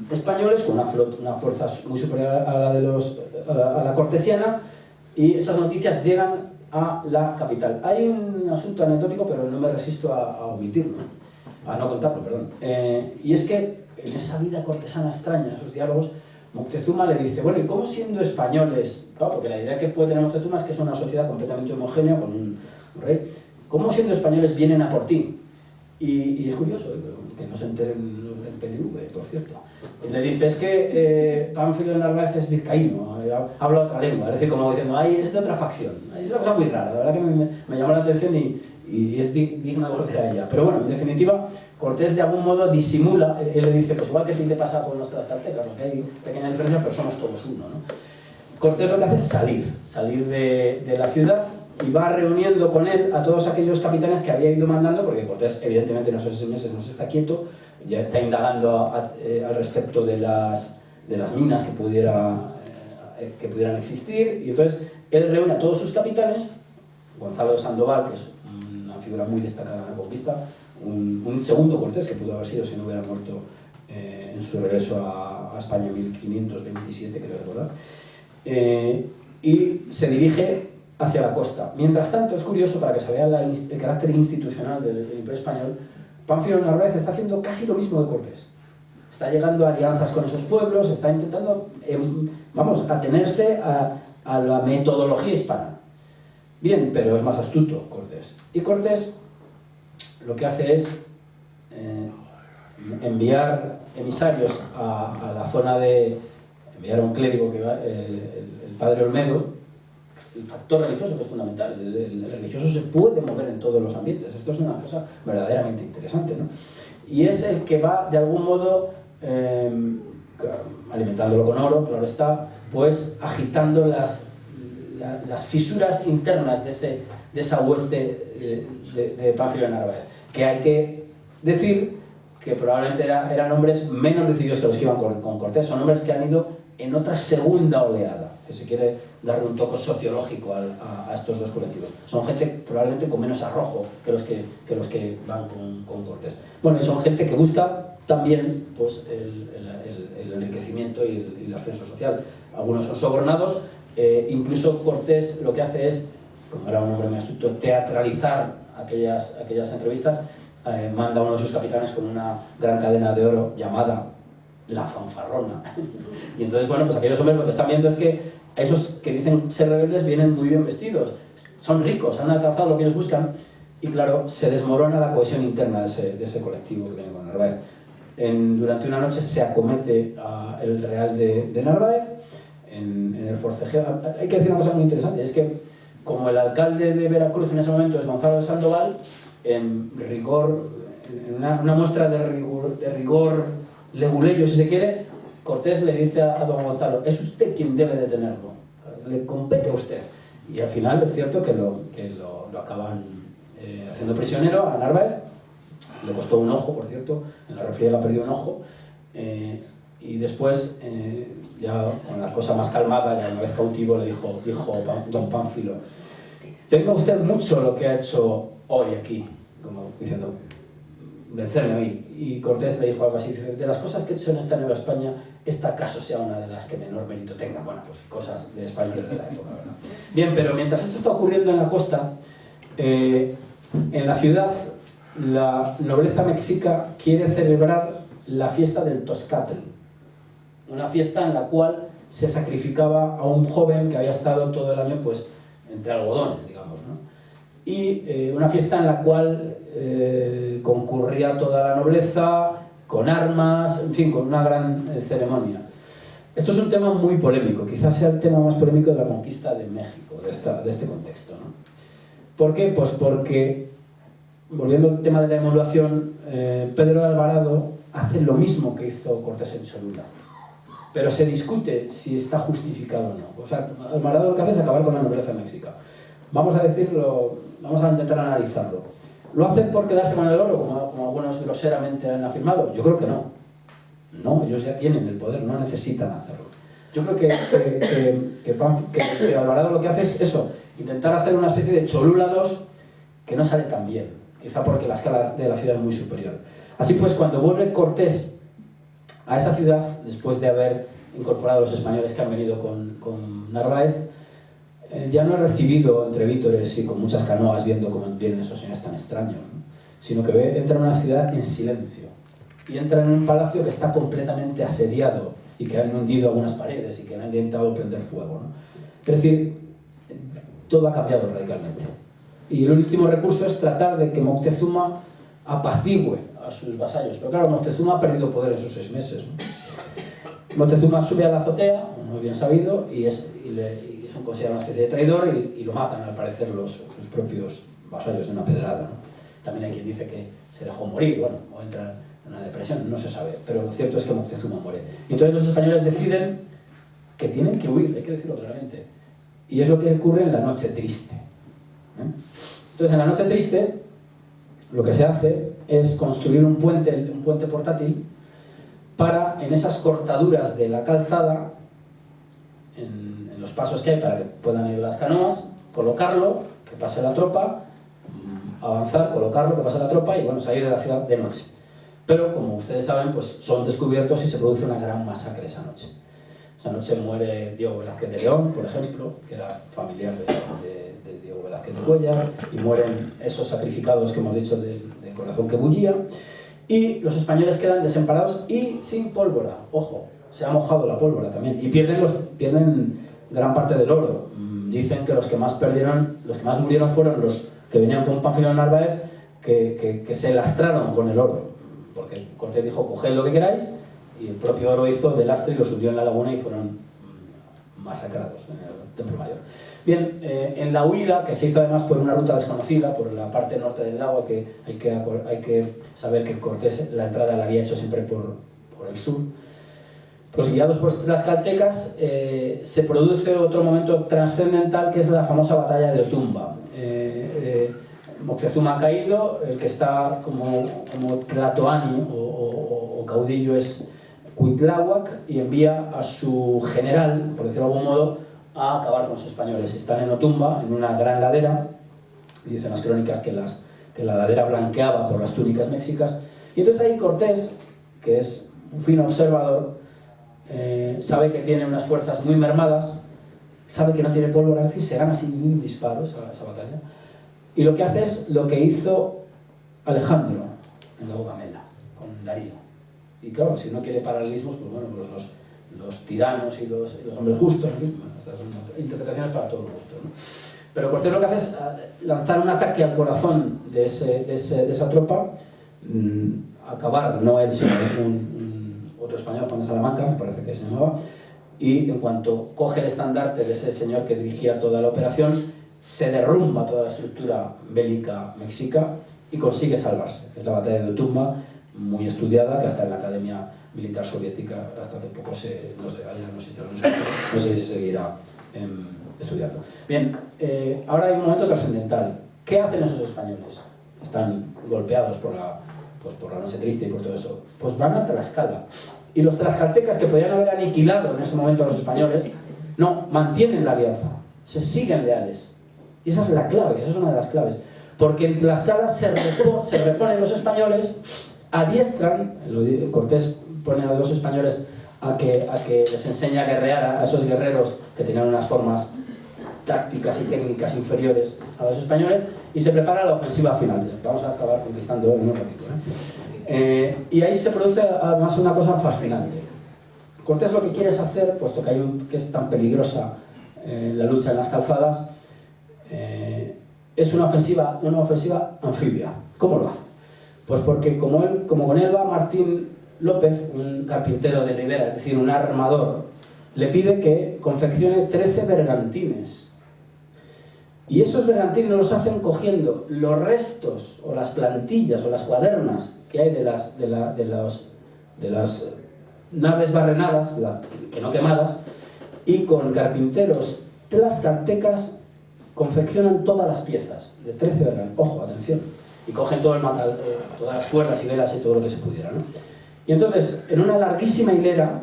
españoles, con una fuerza muy superior a la cortesiana, y esas noticias llegan a la capital. Hay un asunto anecdótico, pero no me resisto a omitirlo, a no contarlo, perdón. Y es que en esa vida cortesana extraña, en esos diálogos, Moctezuma le dice, bueno, ¿y cómo siendo españoles? Claro, porque la idea que puede tener Moctezuma es que es una sociedad completamente homogénea con un rey. ¿Cómo siendo españoles vienen a por ti? Y es curioso, que no se enteren los del PNV, por cierto. Y le dice, es que Pánfilo de Narváez es vizcaíno, habla otra lengua, es decir, como diciendo, ay, es de otra facción. Es una cosa muy rara, la verdad que me llamó la atención y es digna de volver a ella. Pero bueno, en definitiva, Cortés de algún modo disimula, él le dice, pues igual que a ti te pasa con los tlaxcaltecas, porque hay pequeña diferencia, pero somos todos uno, ¿no? Cortés lo que hace es salir de la ciudad, y va reuniendo con él a todos aquellos capitanes que había ido mandando, porque Cortés evidentemente en esos 6 meses no se está quieto, ya está indagando al respecto de las minas que pudieran existir, y entonces él reúne a todos sus capitanes, Gonzalo de Sandoval, que es una figura muy destacada en la conquista, un segundo Cortés que pudo haber sido si no hubiera muerto en su regreso a España en 1527, creo recordar, y se dirige hacia la costa. Mientras tanto, es curioso, para que se vea el carácter institucional del Imperio Español, Pánfilo de Narváez está haciendo casi lo mismo de Cortés. Está llegando a alianzas con esos pueblos, está intentando, atenerse a la metodología hispana. Bien, pero es más astuto Cortés. Y Cortés lo que hace es enviar emisarios a la zona de... enviar a un clérigo, que va, el padre Olmedo. El factor religioso, que es fundamental. El religioso se puede mover en todos los ambientes. Esto es una cosa verdaderamente interesante, ¿no? Y es el que va, de algún modo, alimentándolo con oro, claro está, pues agitando las fisuras internas de esa hueste de Pánfilo de Narváez. Que hay que decir que probablemente eran hombres menos decididos que los que iban con Cortés. Son hombres que han ido en otra segunda oleada, que se quiere darle un toque sociológico a estos 2 colectivos. Son gente probablemente con menos arrojo que los que van con Cortés. Bueno, y son gente que busca también pues, el enriquecimiento y el ascenso social. Algunos son sobornados, incluso Cortés lo que hace es, como era un hombre muy astuto, teatralizar aquellas entrevistas. Manda a uno de sus capitanes con una gran cadena de oro llamada La Fanfarrona. Y entonces, bueno, pues aquellos hombres lo que están viendo es que esos que dicen ser rebeldes vienen muy bien vestidos, son ricos, han alcanzado lo que ellos buscan, y claro, se desmorona la cohesión interna de ese colectivo que viene con Narváez. Durante una noche se acomete el Real de Narváez en el forcejeo. Hay que decir una cosa muy interesante, es que como el alcalde de Veracruz en ese momento es Gonzalo de Sandoval, en una muestra de rigor leguleyo, si se quiere, Cortés le dice a don Gonzalo, es usted quien debe detenerlo, le compete a usted. Y al final es cierto que lo acaban haciendo prisionero a Narváez. Le costó un ojo, por cierto, en la refriega perdió un ojo, y después, ya con la cosa más calmada, ya una vez cautivo, le dijo don Pánfilo, tenga usted mucho lo que ha hecho hoy aquí, como diciendo, vencerme a mí. Y Cortés le dijo algo así, dice, de las cosas que he hecho en esta Nueva España, esta acaso sea una de las que menor mérito tenga. Bueno, pues cosas de españoles de la época, ¿verdad? Bien, pero mientras esto está ocurriendo en la costa, en la ciudad, la nobleza mexica quiere celebrar la fiesta del Toscatl, una fiesta en la cual se sacrificaba a un joven que había estado todo el año pues entre algodones, digamos, ¿no? Y una fiesta en la cual concurría toda la nobleza, con armas, en fin, con una gran ceremonia. Esto es un tema muy polémico, quizás sea el tema más polémico de la conquista de México, de este contexto, ¿no? ¿Por qué? Pues porque, volviendo al tema de la emulación, Pedro de Alvarado hace lo mismo que hizo Cortés en Cholula, pero se discute si está justificado o no. O sea, Alvarado lo que hace es acabar con la nobleza mexica. Vamos a decirlo, vamos a intentar analizarlo. ¿Lo hacen por quedarse con el oro, como algunos groseramente han afirmado? Yo creo que no. No, ellos ya tienen el poder, no necesitan hacerlo. Yo creo que Alvarado lo que hace es eso, intentar hacer una especie de Cholula II que no sale tan bien, quizá porque la escala de la ciudad es muy superior. Así pues, cuando vuelve Cortés a esa ciudad, después de haber incorporado a los españoles que han venido con Narváez, ya no es recibido entre vítores y con muchas canoas viendo cómo vienen esos señores tan extraños, ¿no? Sino que entra en una ciudad en silencio y entra en un palacio que está completamente asediado y que han hundido algunas paredes y que han intentado prender fuego, ¿no? Es decir, todo ha cambiado radicalmente. Y el último recurso es tratar de que Moctezuma apacigüe a sus vasallos. Pero claro, Moctezuma ha perdido poder en sus 6 meses, ¿no? Moctezuma sube a la azotea, muy bien sabido, y es considerado una especie de traidor y lo matan, al parecer, sus propios vasallos de una pedrada, ¿no? También hay quien dice que se dejó morir, bueno, o entra en una depresión, no se sabe, pero lo cierto es que Moctezuma muere. Y entonces los españoles deciden que tienen que huir, hay que decirlo claramente. Y es lo que ocurre en la Noche Triste, ¿eh? Entonces, en la Noche Triste, lo que se hace es construir un puente portátil para, en esas cortaduras de la calzada, en los pasos que hay para que puedan ir las canoas, colocarlo, que pase la tropa, avanzar, colocarlo, que pase la tropa y bueno, salir de la ciudad de noche. Pero como ustedes saben, pues son descubiertos y se produce una gran masacre esa noche. Esa noche muere Diego Velázquez de León, por ejemplo, que era familiar de Diego Velázquez de Cuéllar, y mueren esos sacrificados que hemos dicho del corazón que bullía, y los españoles quedan desamparados y sin pólvora. Ojo, se ha mojado la pólvora también, y pierden gran parte del oro. Dicen que los que más murieron fueron los que venían con Pánfilo Narváez, que se lastraron con el oro, porque Cortés dijo, coged lo que queráis, y el propio oro hizo de lastre y los hundió en la laguna y fueron masacrados en el Templo Mayor. Bien, en la huida, que se hizo además por una ruta desconocida, por la parte norte del lago, hay que saber que Cortés la entrada la había hecho siempre por el sur. Pues guiados por las caltecas, se produce otro momento trascendental, que es la famosa batalla de Otumba. Moctezuma ha caído, el que está como tlatoani o caudillo es Cuitláhuac, y envía a su general, por decirlo de algún modo, a acabar con los españoles. Están en Otumba, en una gran ladera, dicen las crónicas que la ladera blanqueaba por las túnicas mexicas, y entonces ahí Cortés, que es un fino observador, sabe que tiene unas fuerzas muy mermadas, sabe que no tiene pólvora, es decir, se gana sin un disparo esa batalla, y lo que hace es lo que hizo Alejandro en la Gaugamela con Darío. Y claro, si uno quiere paralelismos, pues bueno, pues los tiranos y los hombres justos, ¿no? Bueno, estas son interpretaciones para todos los gustos, ¿no? Pero Cortés lo que hace es lanzar un ataque al corazón de esa tropa, acabar, no él, sino otro español, Juan de Salamanca, me parece que se llamaba, y en cuanto coge el estandarte de ese señor que dirigía toda la operación, se derrumba toda la estructura bélica mexica y consigue salvarse. Es la batalla de Otumba, muy estudiada, que hasta en la Academia Militar Soviética hasta hace poco no sé si se seguirá estudiando. Bien, ahora hay un momento trascendental. ¿Qué hacen esos españoles? Están golpeados por la Noche Triste y por todo eso. Pues van a Tlaxcala. Y los tlaxcaltecas, que podían haber aniquilado en ese momento a los españoles, no, mantienen la alianza, se siguen leales. Y esa es la clave, esa es una de las claves. Porque en Tlaxcala se reponen los españoles, adiestran, Cortés pone a los españoles a que les enseñe a guerrear a esos guerreros que tenían unas formas tácticas y técnicas inferiores a los españoles, y se prepara la ofensiva final. Vamos a acabar conquistando en un ratito, y ahí se produce además una cosa fascinante. Cortés lo que quiere es hacer, puesto que es tan peligrosa la lucha en las calzadas, es una ofensiva anfibia. ¿Cómo lo hace? Pues porque como con él va Martín López, un carpintero de Ribera, es decir, un armador, le pide que confeccione 13 bergantines. Y esos bergantines los hacen cogiendo los restos, o las plantillas, o las cuadernas que hay de las naves barrenadas, que no quemadas, y con carpinteros tlaxcaltecas confeccionan todas las piezas de 13 bergantines. Ojo, atención. Y cogen todo todas las cuerdas y velas y todo lo que se pudiera, ¿no? Y entonces, en una larguísima hilera,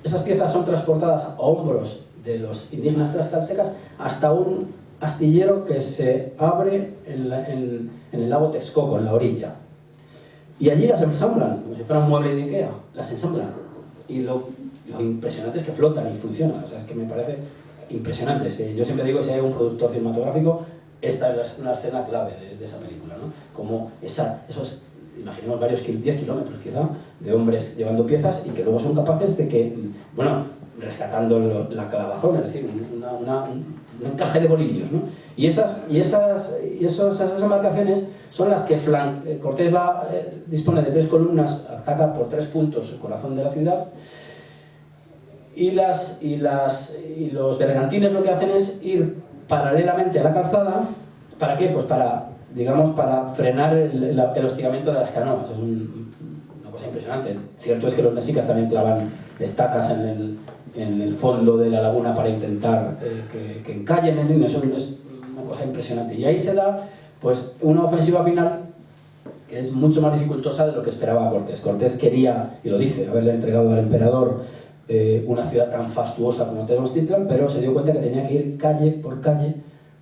esas piezas son transportadas a hombros de los indígenas tlaxcaltecas hasta un astillero que se abre en el lago Texcoco, en la orilla. Y allí las ensamblan, como si fueran muebles de Ikea, las ensamblan. Y lo impresionante es que flotan y funcionan, o sea, es que me parece impresionante. Yo siempre digo que si hay un producto cinematográfico, esta es una escena clave de esa película, ¿no? Como esos, imaginemos varios 10 kilómetros quizá, de hombres llevando piezas y que luego son capaces de que, bueno, rescatando la clavazón, es decir, un encaje de bolillos, ¿no? Y esas embarcaciones son las que Cortés dispone de 3 columnas, ataca por 3 puntos el corazón de la ciudad, y los bergantines lo que hacen es ir paralelamente a la calzada. ¿Para qué? Pues para frenar el hostigamiento de las canoas. Es una cosa impresionante. Cierto es que los mexicas también clavan estacas en el fondo de la laguna para intentar que encallen, eso es una cosa impresionante. Y ahí se da pues una ofensiva final que es mucho más dificultosa de lo que esperaba Cortés. Cortés quería, y lo dice, haberle entregado al emperador una ciudad tan fastuosa como Tenochtitlan, pero se dio cuenta que tenía que ir calle por calle,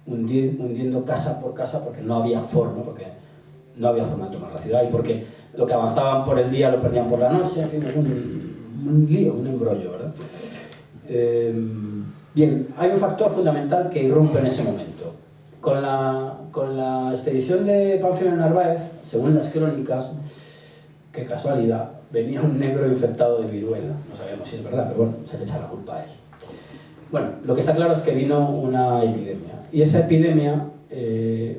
hundiendo casa por casa, porque no había forma de tomar la ciudad, y porque lo que avanzaban por el día lo perdían por la noche. En fin, es un lío, un embrollo, ¿verdad? Bien, hay un factor fundamental que irrumpe en ese momento. Con la expedición de Pánfilo de Narváez, según las crónicas, qué casualidad, venía un negro infectado de viruela. No sabemos si es verdad, pero bueno, se le echa la culpa a él. Bueno, lo que está claro es que vino una epidemia, y esa epidemia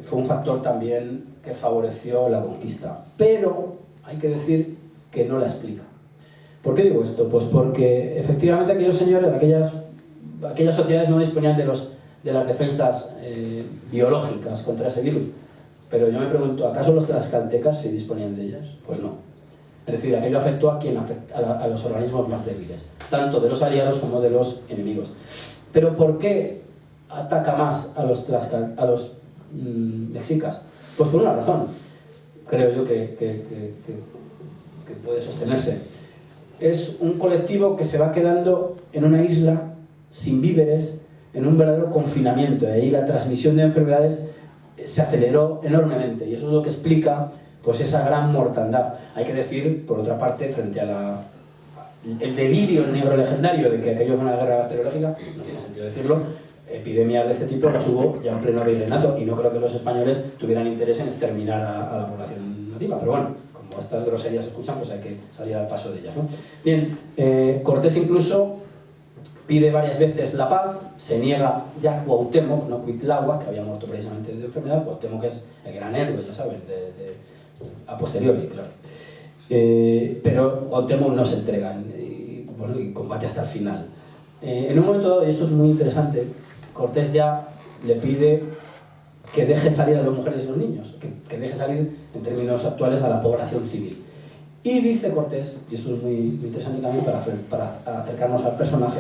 fue un factor también que favoreció la conquista, pero hay que decir que no la explica. ¿Por qué digo esto? Pues porque efectivamente aquellos señores, aquellas sociedades no disponían de las defensas biológicas contra ese virus, pero yo me pregunto, ¿acaso los tlaxcaltecas sí disponían de ellas? Pues no. Es decir, aquello afectó a los organismos más débiles, tanto de los aliados como de los enemigos. Pero ¿por qué ataca más a los mexicas? Pues por una razón, creo yo que puede sostenerse. Es un colectivo que se va quedando en una isla sin víveres, en un verdadero confinamiento, y ahí la transmisión de enfermedades se aceleró enormemente, y eso es lo que explica pues esa gran mortandad. Hay que decir, por otra parte, frente a el delirio negro legendario de que aquello fue una guerra bacteriológica, no tiene sentido decirlo, epidemias de este tipo las hubo ya en pleno virreinato, y no creo que los españoles tuvieran interés en exterminar a la población nativa, pero bueno, como estas groserías se escuchan, pues hay que salir al paso de ellas, ¿no? Bien, Cortés incluso pide varias veces la paz, se niega ya Cuauhtémoc, no Cuitláhuac, que había muerto precisamente de enfermedad. Cuauhtémoc es el gran héroe, ya saben, a posteriori, claro. Pero Cuauhtémoc no se entrega y combate hasta el final. En un momento dado, y esto es muy interesante, Cortés ya le pide que deje salir a las mujeres y los niños, que deje salir, en términos actuales, a la población civil. Y dice Cortés, y esto es muy interesante también para acercarnos al personaje,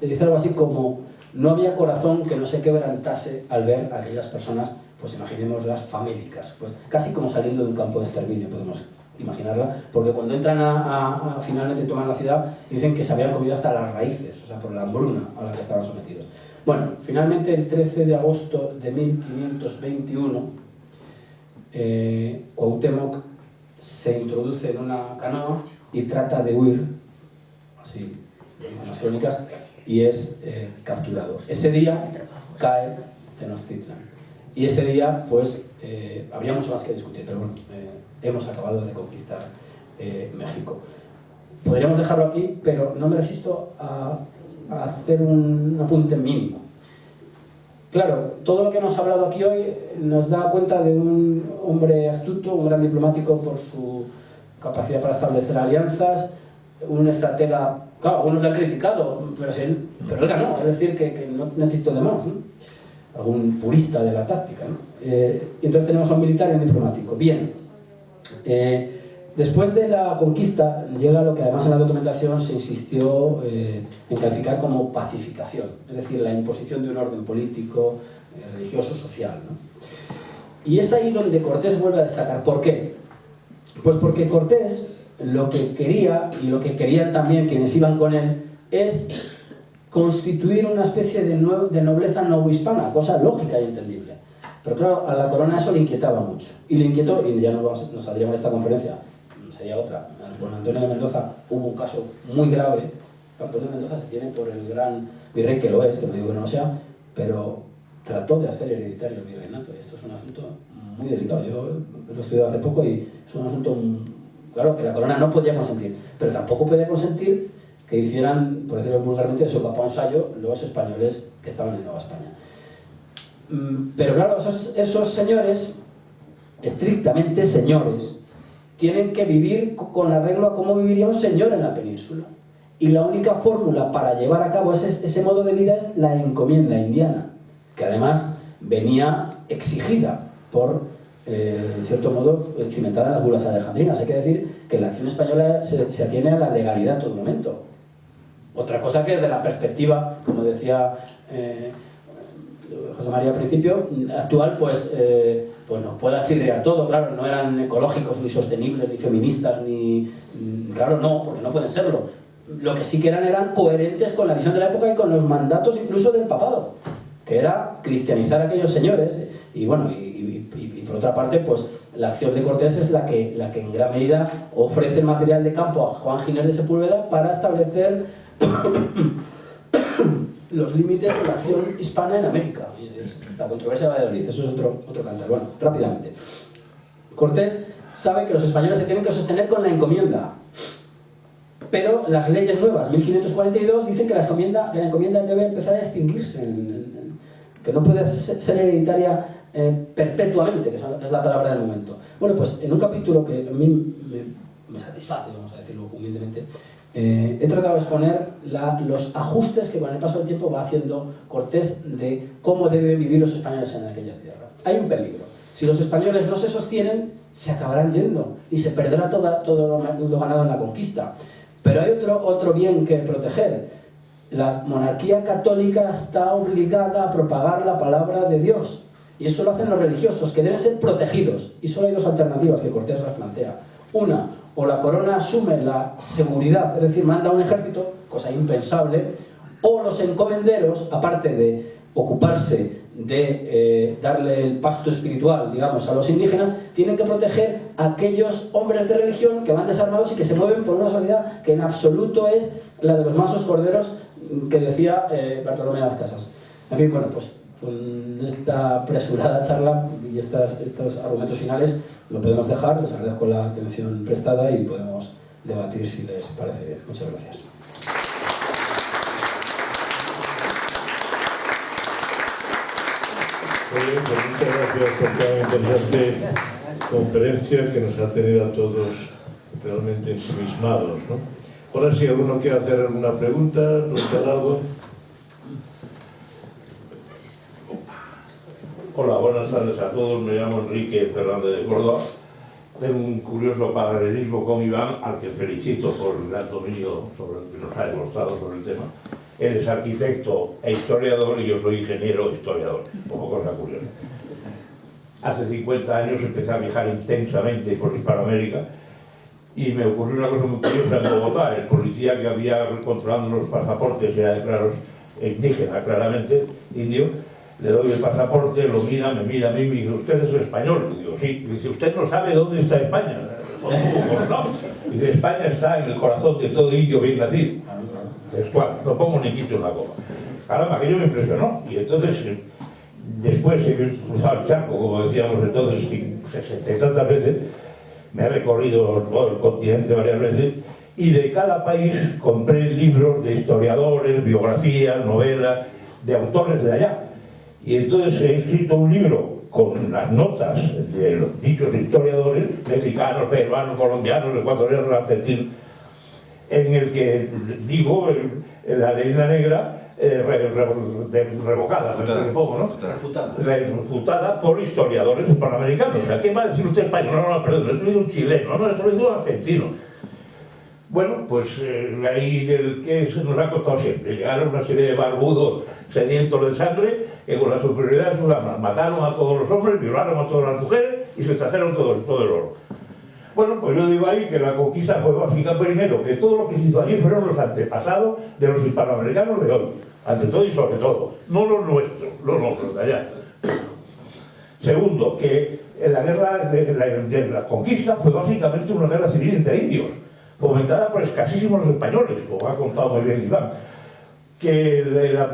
le dice algo así como: no había corazón que no se quebrantase al ver a aquellas personas, pues imaginemos las famélicas, pues casi como saliendo de un campo de exterminio, podemos imaginarla, porque cuando entran a finalmente toman la ciudad, dicen que se habían comido hasta las raíces, o sea, por la hambruna a la que estaban sometidos. Bueno, finalmente el 13 de agosto de 1521, Cuauhtémoc se introduce en una canoa y trata de huir, así lo dicen las crónicas, y es capturado. Ese día cae Tenochtitlan. Y ese día, pues, habría mucho más que discutir, pero bueno, hemos acabado de conquistar México. Podríamos dejarlo aquí, pero no me resisto a hacer un apunte mínimo. Claro, todo lo que hemos hablado aquí hoy nos da cuenta de un hombre astuto, un gran diplomático por su capacidad para establecer alianzas, un estratega, claro, algunos le han criticado, pero él ganó, es decir, que no necesitó de más, ¿no? Algún purista de la táctica, ¿no? Y entonces tenemos a un militar y a un diplomático. Bien, después de la conquista llega lo que además en la documentación se insistió en calificar como pacificación, es decir, la imposición de un orden político, religioso, social, ¿no? Y es ahí donde Cortés vuelve a destacar. ¿Por qué? Pues porque Cortés lo que quería, y lo que querían también quienes iban con él, es constituir una especie de nobleza novohispana, cosa lógica y entendible. Pero claro, a la corona eso le inquietaba mucho. Y le inquietó, y ya nos saldríamos de esta conferencia, sería otra. Con Antonio de Mendoza hubo un caso muy grave. Antonio de Mendoza se tiene por el gran virrey, que lo es, que no digo que no lo sea, pero trató de hacer hereditario el virreinato. Y esto es un asunto muy delicado. Yo lo he estudiado hace poco y es un asunto, claro, que la corona no podía consentir, pero tampoco podía consentir que hicieran, por decirlo vulgarmente, de su papá un sayo los españoles que estaban en Nueva España. Pero claro, esos señores, estrictamente señores, tienen que vivir con arreglo a cómo viviría un señor en la península. Y la única fórmula para llevar a cabo ese modo de vida es la encomienda indiana, que además venía exigida por, en cierto modo, cimentada en las bulas alejandrinas. Hay que decir que la acción española se atiene a la legalidad en todo momento. Otra cosa que desde la perspectiva, como decía José María al principio, actual, pues nos pueda chirriar todo. Claro, no eran ecológicos, ni sostenibles, ni feministas, claro, no, porque no pueden serlo. Lo que sí que eran coherentes con la visión de la época y con los mandatos incluso del papado, que era cristianizar a aquellos señores. Y bueno, y por otra parte, pues la acción de Cortés es la que en gran medida ofrece el material de campo a Juan Ginés de Sepúlveda para establecer los límites de la acción hispana en América. La controversia de Valladolid, eso es otro cantar. Bueno, rápidamente. Cortés sabe que los españoles se tienen que sostener con la encomienda, pero las leyes nuevas, 1542, dicen que la encomienda debe empezar a extinguirse, que no puede ser hereditaria perpetuamente, que es la palabra del momento. Bueno, pues en un capítulo que a mí me satisface, vamos a decirlo humildemente, he tratado de exponer los ajustes que con el paso del tiempo va haciendo Cortés de cómo deben vivir los españoles en aquella tierra. Hay un peligro. Si los españoles no se sostienen, se acabarán yendo y se perderá todo lo ganado en la conquista. Pero hay otro bien que proteger. La monarquía católica está obligada a propagar la palabra de Dios. Y eso lo hacen los religiosos, que deben ser protegidos. Y solo hay dos alternativas que Cortés las plantea. Una, o la corona asume la seguridad, es decir, manda un ejército, cosa impensable, o los encomenderos, aparte de ocuparse de darle el pasto espiritual, digamos, a los indígenas, tienen que proteger a aquellos hombres de religión que van desarmados y que se mueven por una sociedad que en absoluto es la de los mansos corderos que decía Bartolomé de las Casas. En fin, bueno, pues con esta apresurada charla y estos argumentos finales lo podemos dejar. Les agradezco la atención prestada y podemos debatir si les parece bien. Muchas gracias. Muy bien, pues muchas gracias por esta interesante conferencia que nos ha tenido a todos realmente ensimismados, ¿no? Ahora, si alguno quiere hacer alguna pregunta, preguntar algo. Hola, buenas tardes a todos. Me llamo Enrique Fernández de Córdoba. Tengo un curioso paralelismo con Iván, al que felicito por el gran dominio que nos ha demostrado sobre el tema. Él es arquitecto e historiador y yo soy ingeniero e historiador. Como cosa curiosa. Hace 50 años empecé a viajar intensamente por Hispanoamérica y me ocurrió una cosa muy curiosa en Bogotá. El policía que había controlando los pasaportes era de claros indígena, claramente, indio, le doy el pasaporte, lo mira, me mira a mí y me dice, ¿usted es español? Y digo, sí. Y dice, ¿usted no sabe dónde está España? Pues no. Y dice, España está en el corazón de todo indio bien nacido. Es cual, no pongo ni quito una coma. Caramba, aquello me impresionó. Y entonces, después he cruzado el charco, como decíamos entonces, 60 y tantas veces, me he recorrido todo el continente varias veces, y de cada país compré libros de historiadores, biografías, novelas, de autores de allá. Y entonces he escrito un libro con las notas de los dichos historiadores, mexicanos, peruanos, colombianos, ecuatorianos, argentinos, en el que digo la leyenda negra revocada, refutada por historiadores hispanoamericanos. O sea, ¿qué va a decir usted español? No, perdón, eso lo dice un chileno, no, eso lo dice un argentino. Bueno, pues ahí el que se nos ha costado siempre, llegaron una serie de barbudos sedientos de sangre que con la superioridad de sus armas mataron a todos los hombres, violaron a todas las mujeres y se trajeron todo el oro. Bueno, pues yo digo ahí que la conquista fue básica primero, que todo lo que se hizo allí fueron los antepasados de los hispanoamericanos de hoy, ante todo y sobre todo, no los nuestros, los otros de allá. Segundo, que la guerra de la conquista fue básicamente una guerra civil entre indios, fomentada por escasísimos españoles, como ha contado muy bien Iván, que la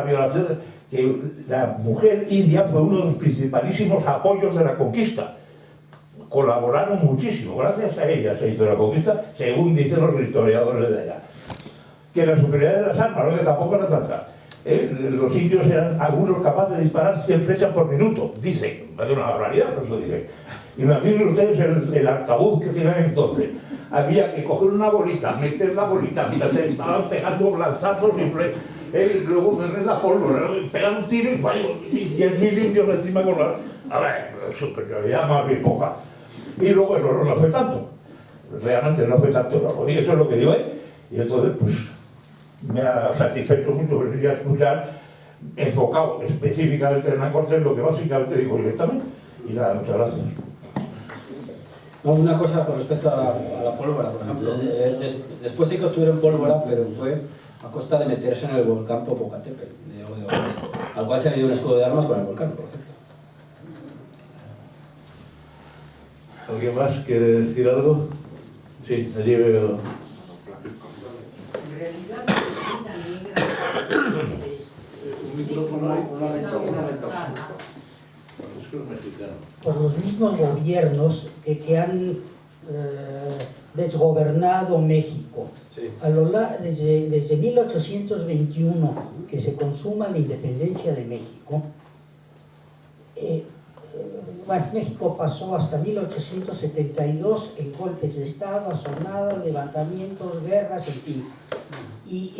violación, que la mujer india fue uno de los principalísimos apoyos de la conquista. Colaboraron muchísimo, gracias a ella se hizo la conquista, según dicen los historiadores de allá. Que la superioridad de las armas, ¿no? Que tampoco era tanta. Los indios eran algunos capaces de disparar 100 flechas por minuto, dicen, es una barbaridad, pero eso dicen. Imaginen ustedes el arcabuz que tenían entonces. Había que coger una bolita, meter la bolita, se estaban pegando lanzazos y luego meter la pólvora, pegar un tiro y 10.000 indios encima con la... A ver, superioridad más bien poca. Y luego el oro no fue tanto, realmente no fue tanto el oro, y eso es lo que digo ahí. Y entonces, pues, me ha satisfecho mucho venir a escuchar, enfocado específicamente en la corte, lo que básicamente digo directamente. Y nada, muchas gracias. No, una cosa con respecto a la pólvora, por ejemplo. Después sí que obtuvieron pólvora, pero fue a costa de meterse en el volcán Popocatépetl, al cual se le dio un escudo de armas con el volcán, por cierto. ¿Alguien más quiere decir algo? Sí, allí veo. En realidad, la leyenda negra es Un micrófono, por los mismos gobiernos que han desgobernado México. Sí. Desde 1821, que se consuma la independencia de México, bueno, México pasó hasta 1872 en golpes de Estado, asonadas, levantamientos, guerras, en fin. Y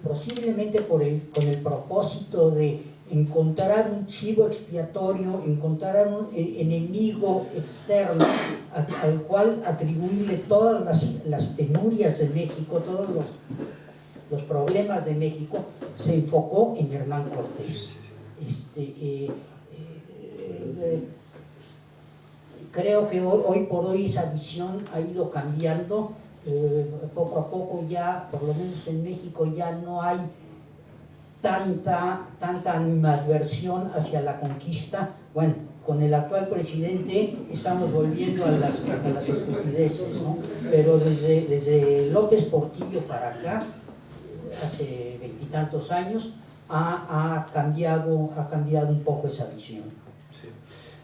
posiblemente con el propósito de encontrar un chivo expiatorio, encontrar un enemigo externo al cual atribuirle todas las penurias de México, todos los problemas de México, se enfocó en Hernán Cortés. Creo que hoy por hoy esa visión ha ido cambiando, poco a poco ya, por lo menos en México, ya no hay tanta animadversión hacia la conquista. Bueno, con el actual presidente estamos volviendo a las estupideces, ¿no? Pero desde López Portillo para acá, hace 20 y tantos años, ha cambiado un poco esa visión.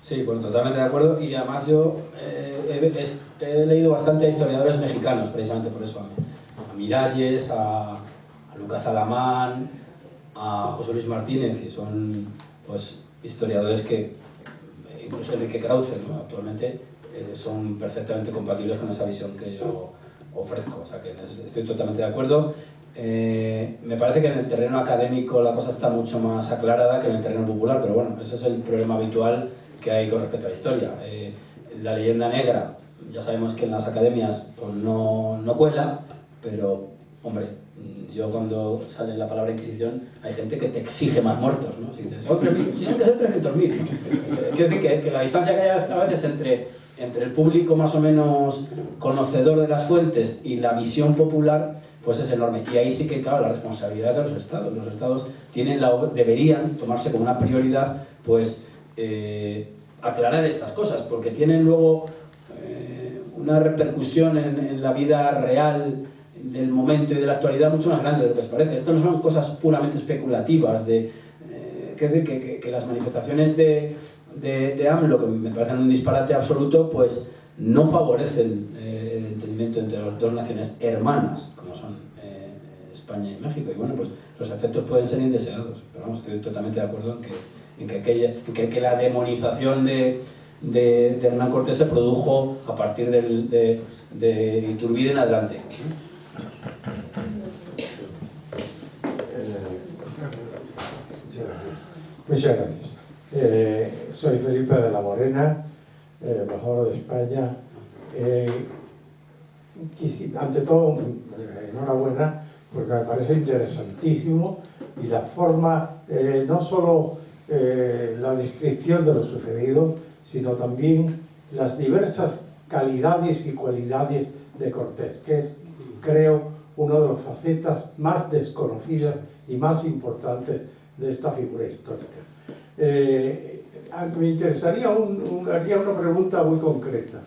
Sí, bueno, totalmente de acuerdo. Y además yo he leído bastante a historiadores mexicanos, precisamente por eso, a Miralles, a Lucas Alamán, a José Luis Martínez, y son pues historiadores que, incluso Enrique Krauze, ¿no? Actualmente son perfectamente compatibles con esa visión que yo ofrezco. O sea que estoy totalmente de acuerdo. Me parece que en el terreno académico la cosa está mucho más aclarada que en el terreno popular, pero bueno, ese es el problema habitual que hay con respecto a la historia. La leyenda negra, ya sabemos que en las academias pues no cuela, pero, hombre, yo cuando sale la palabra Inquisición hay gente que te exige más muertos, ¿no? Si dices, tienen que ser 300.000, ¿no? Quiero decir que la distancia que hay a veces entre entre el público más o menos conocedor de las fuentes y la visión popular, pues es enorme. Y ahí sí que, claro, la responsabilidad de los estados. Los estados deberían tomarse como una prioridad, pues, aclarar estas cosas, porque tienen luego una repercusión en la vida real del momento y de la actualidad mucho más grande de lo que os parece. Esto no son cosas puramente especulativas, que las manifestaciones de AMLO, que me parecen un disparate absoluto, pues no favorecen el entendimiento entre las dos naciones hermanas, como son España y México. Y bueno, pues los efectos pueden ser indeseados, pero vamos, estoy totalmente de acuerdo en que la demonización de Hernán Cortés se produjo a partir de Iturbide en adelante. Muchas gracias. Soy Felipe de la Morena, embajador de España. Ante todo, enhorabuena, porque me parece interesantísimo y la forma, no solo la descripción de lo sucedido, sino también las diversas calidades y cualidades de Cortés, que es, creo, una de las facetas más desconocidas y más importantes de esta figura histórica. Me interesaría, haría una pregunta muy concreta.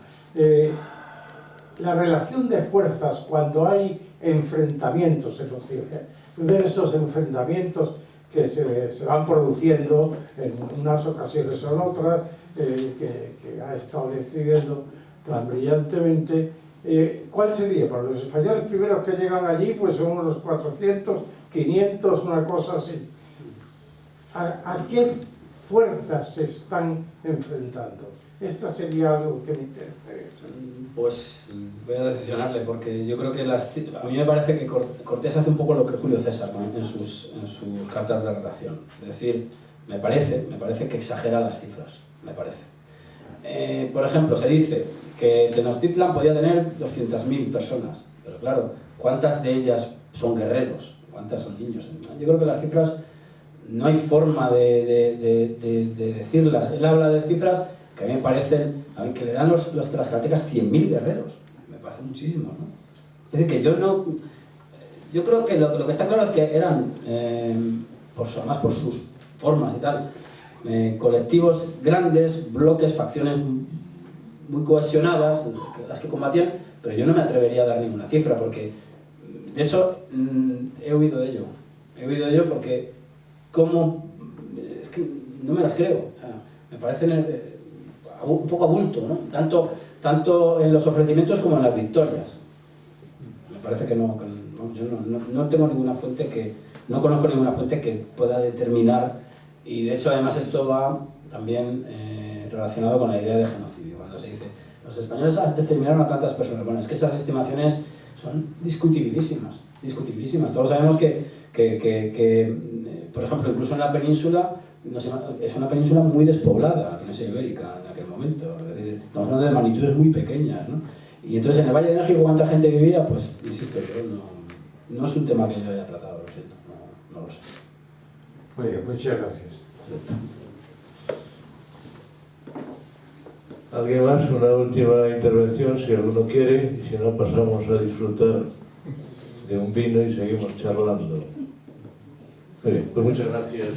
La relación de fuerzas cuando hay enfrentamientos en los diversos enfrentamientos que se van produciendo en unas ocasiones o en otras, que ha estado describiendo tan brillantemente, ¿cuál sería? Para los españoles primeros que llegan allí, pues son unos 400, 500, una cosa así. ¿A qué fuerzas se están enfrentando? Esta sería algo que me interesa. Pues voy a decepcionarle, porque yo creo que a mí me parece que Cortés hace un poco lo que Julio César, ¿no? en sus cartas de redacción. Es decir, me parece que exagera las cifras, me parece. Por ejemplo, se dice que Tenochtitlan podía tener 200.000 personas, pero claro, ¿cuántas de ellas son guerreros? ¿Cuántas son niños? Yo creo que las cifras no hay forma de decirlas. Él habla de cifras que a mí me parecen, que le dan los tlaxcaltecas 100.000 guerreros, me parecen muchísimos, ¿no? Es decir, que yo creo que lo que está claro es que eran, además por sus formas y tal, colectivos grandes, bloques, facciones muy cohesionadas, las que combatían, pero yo no me atrevería a dar ninguna cifra, porque, de hecho, he huido de ello porque, es que no me las creo, o sea, me parecen un poco a bulto, ¿no? Tanto en los ofrecimientos como en las victorias. Me parece que yo no tengo ninguna fuente no conozco ninguna fuente que pueda determinar, y de hecho además esto va también relacionado con la idea de genocidio, cuando se dice los españoles exterminaron a tantas personas. Bueno, es que esas estimaciones son discutibilísimas. Todos sabemos que por ejemplo, incluso en la península, es una península muy despoblada, la península ibérica en aquel momento. Es decir, estamos hablando de magnitudes muy pequeñas, ¿no? Y entonces en el Valle de México, ¿cuánta gente vivía? Pues, insisto, no es un tema que yo haya tratado, lo siento, no lo sé. Muy bien, muchas gracias. ¿Alguien más? Una última intervención, si alguno quiere, y si no, pasamos a disfrutar de un vino y seguimos charlando. Muy bien, pues muchas gracias.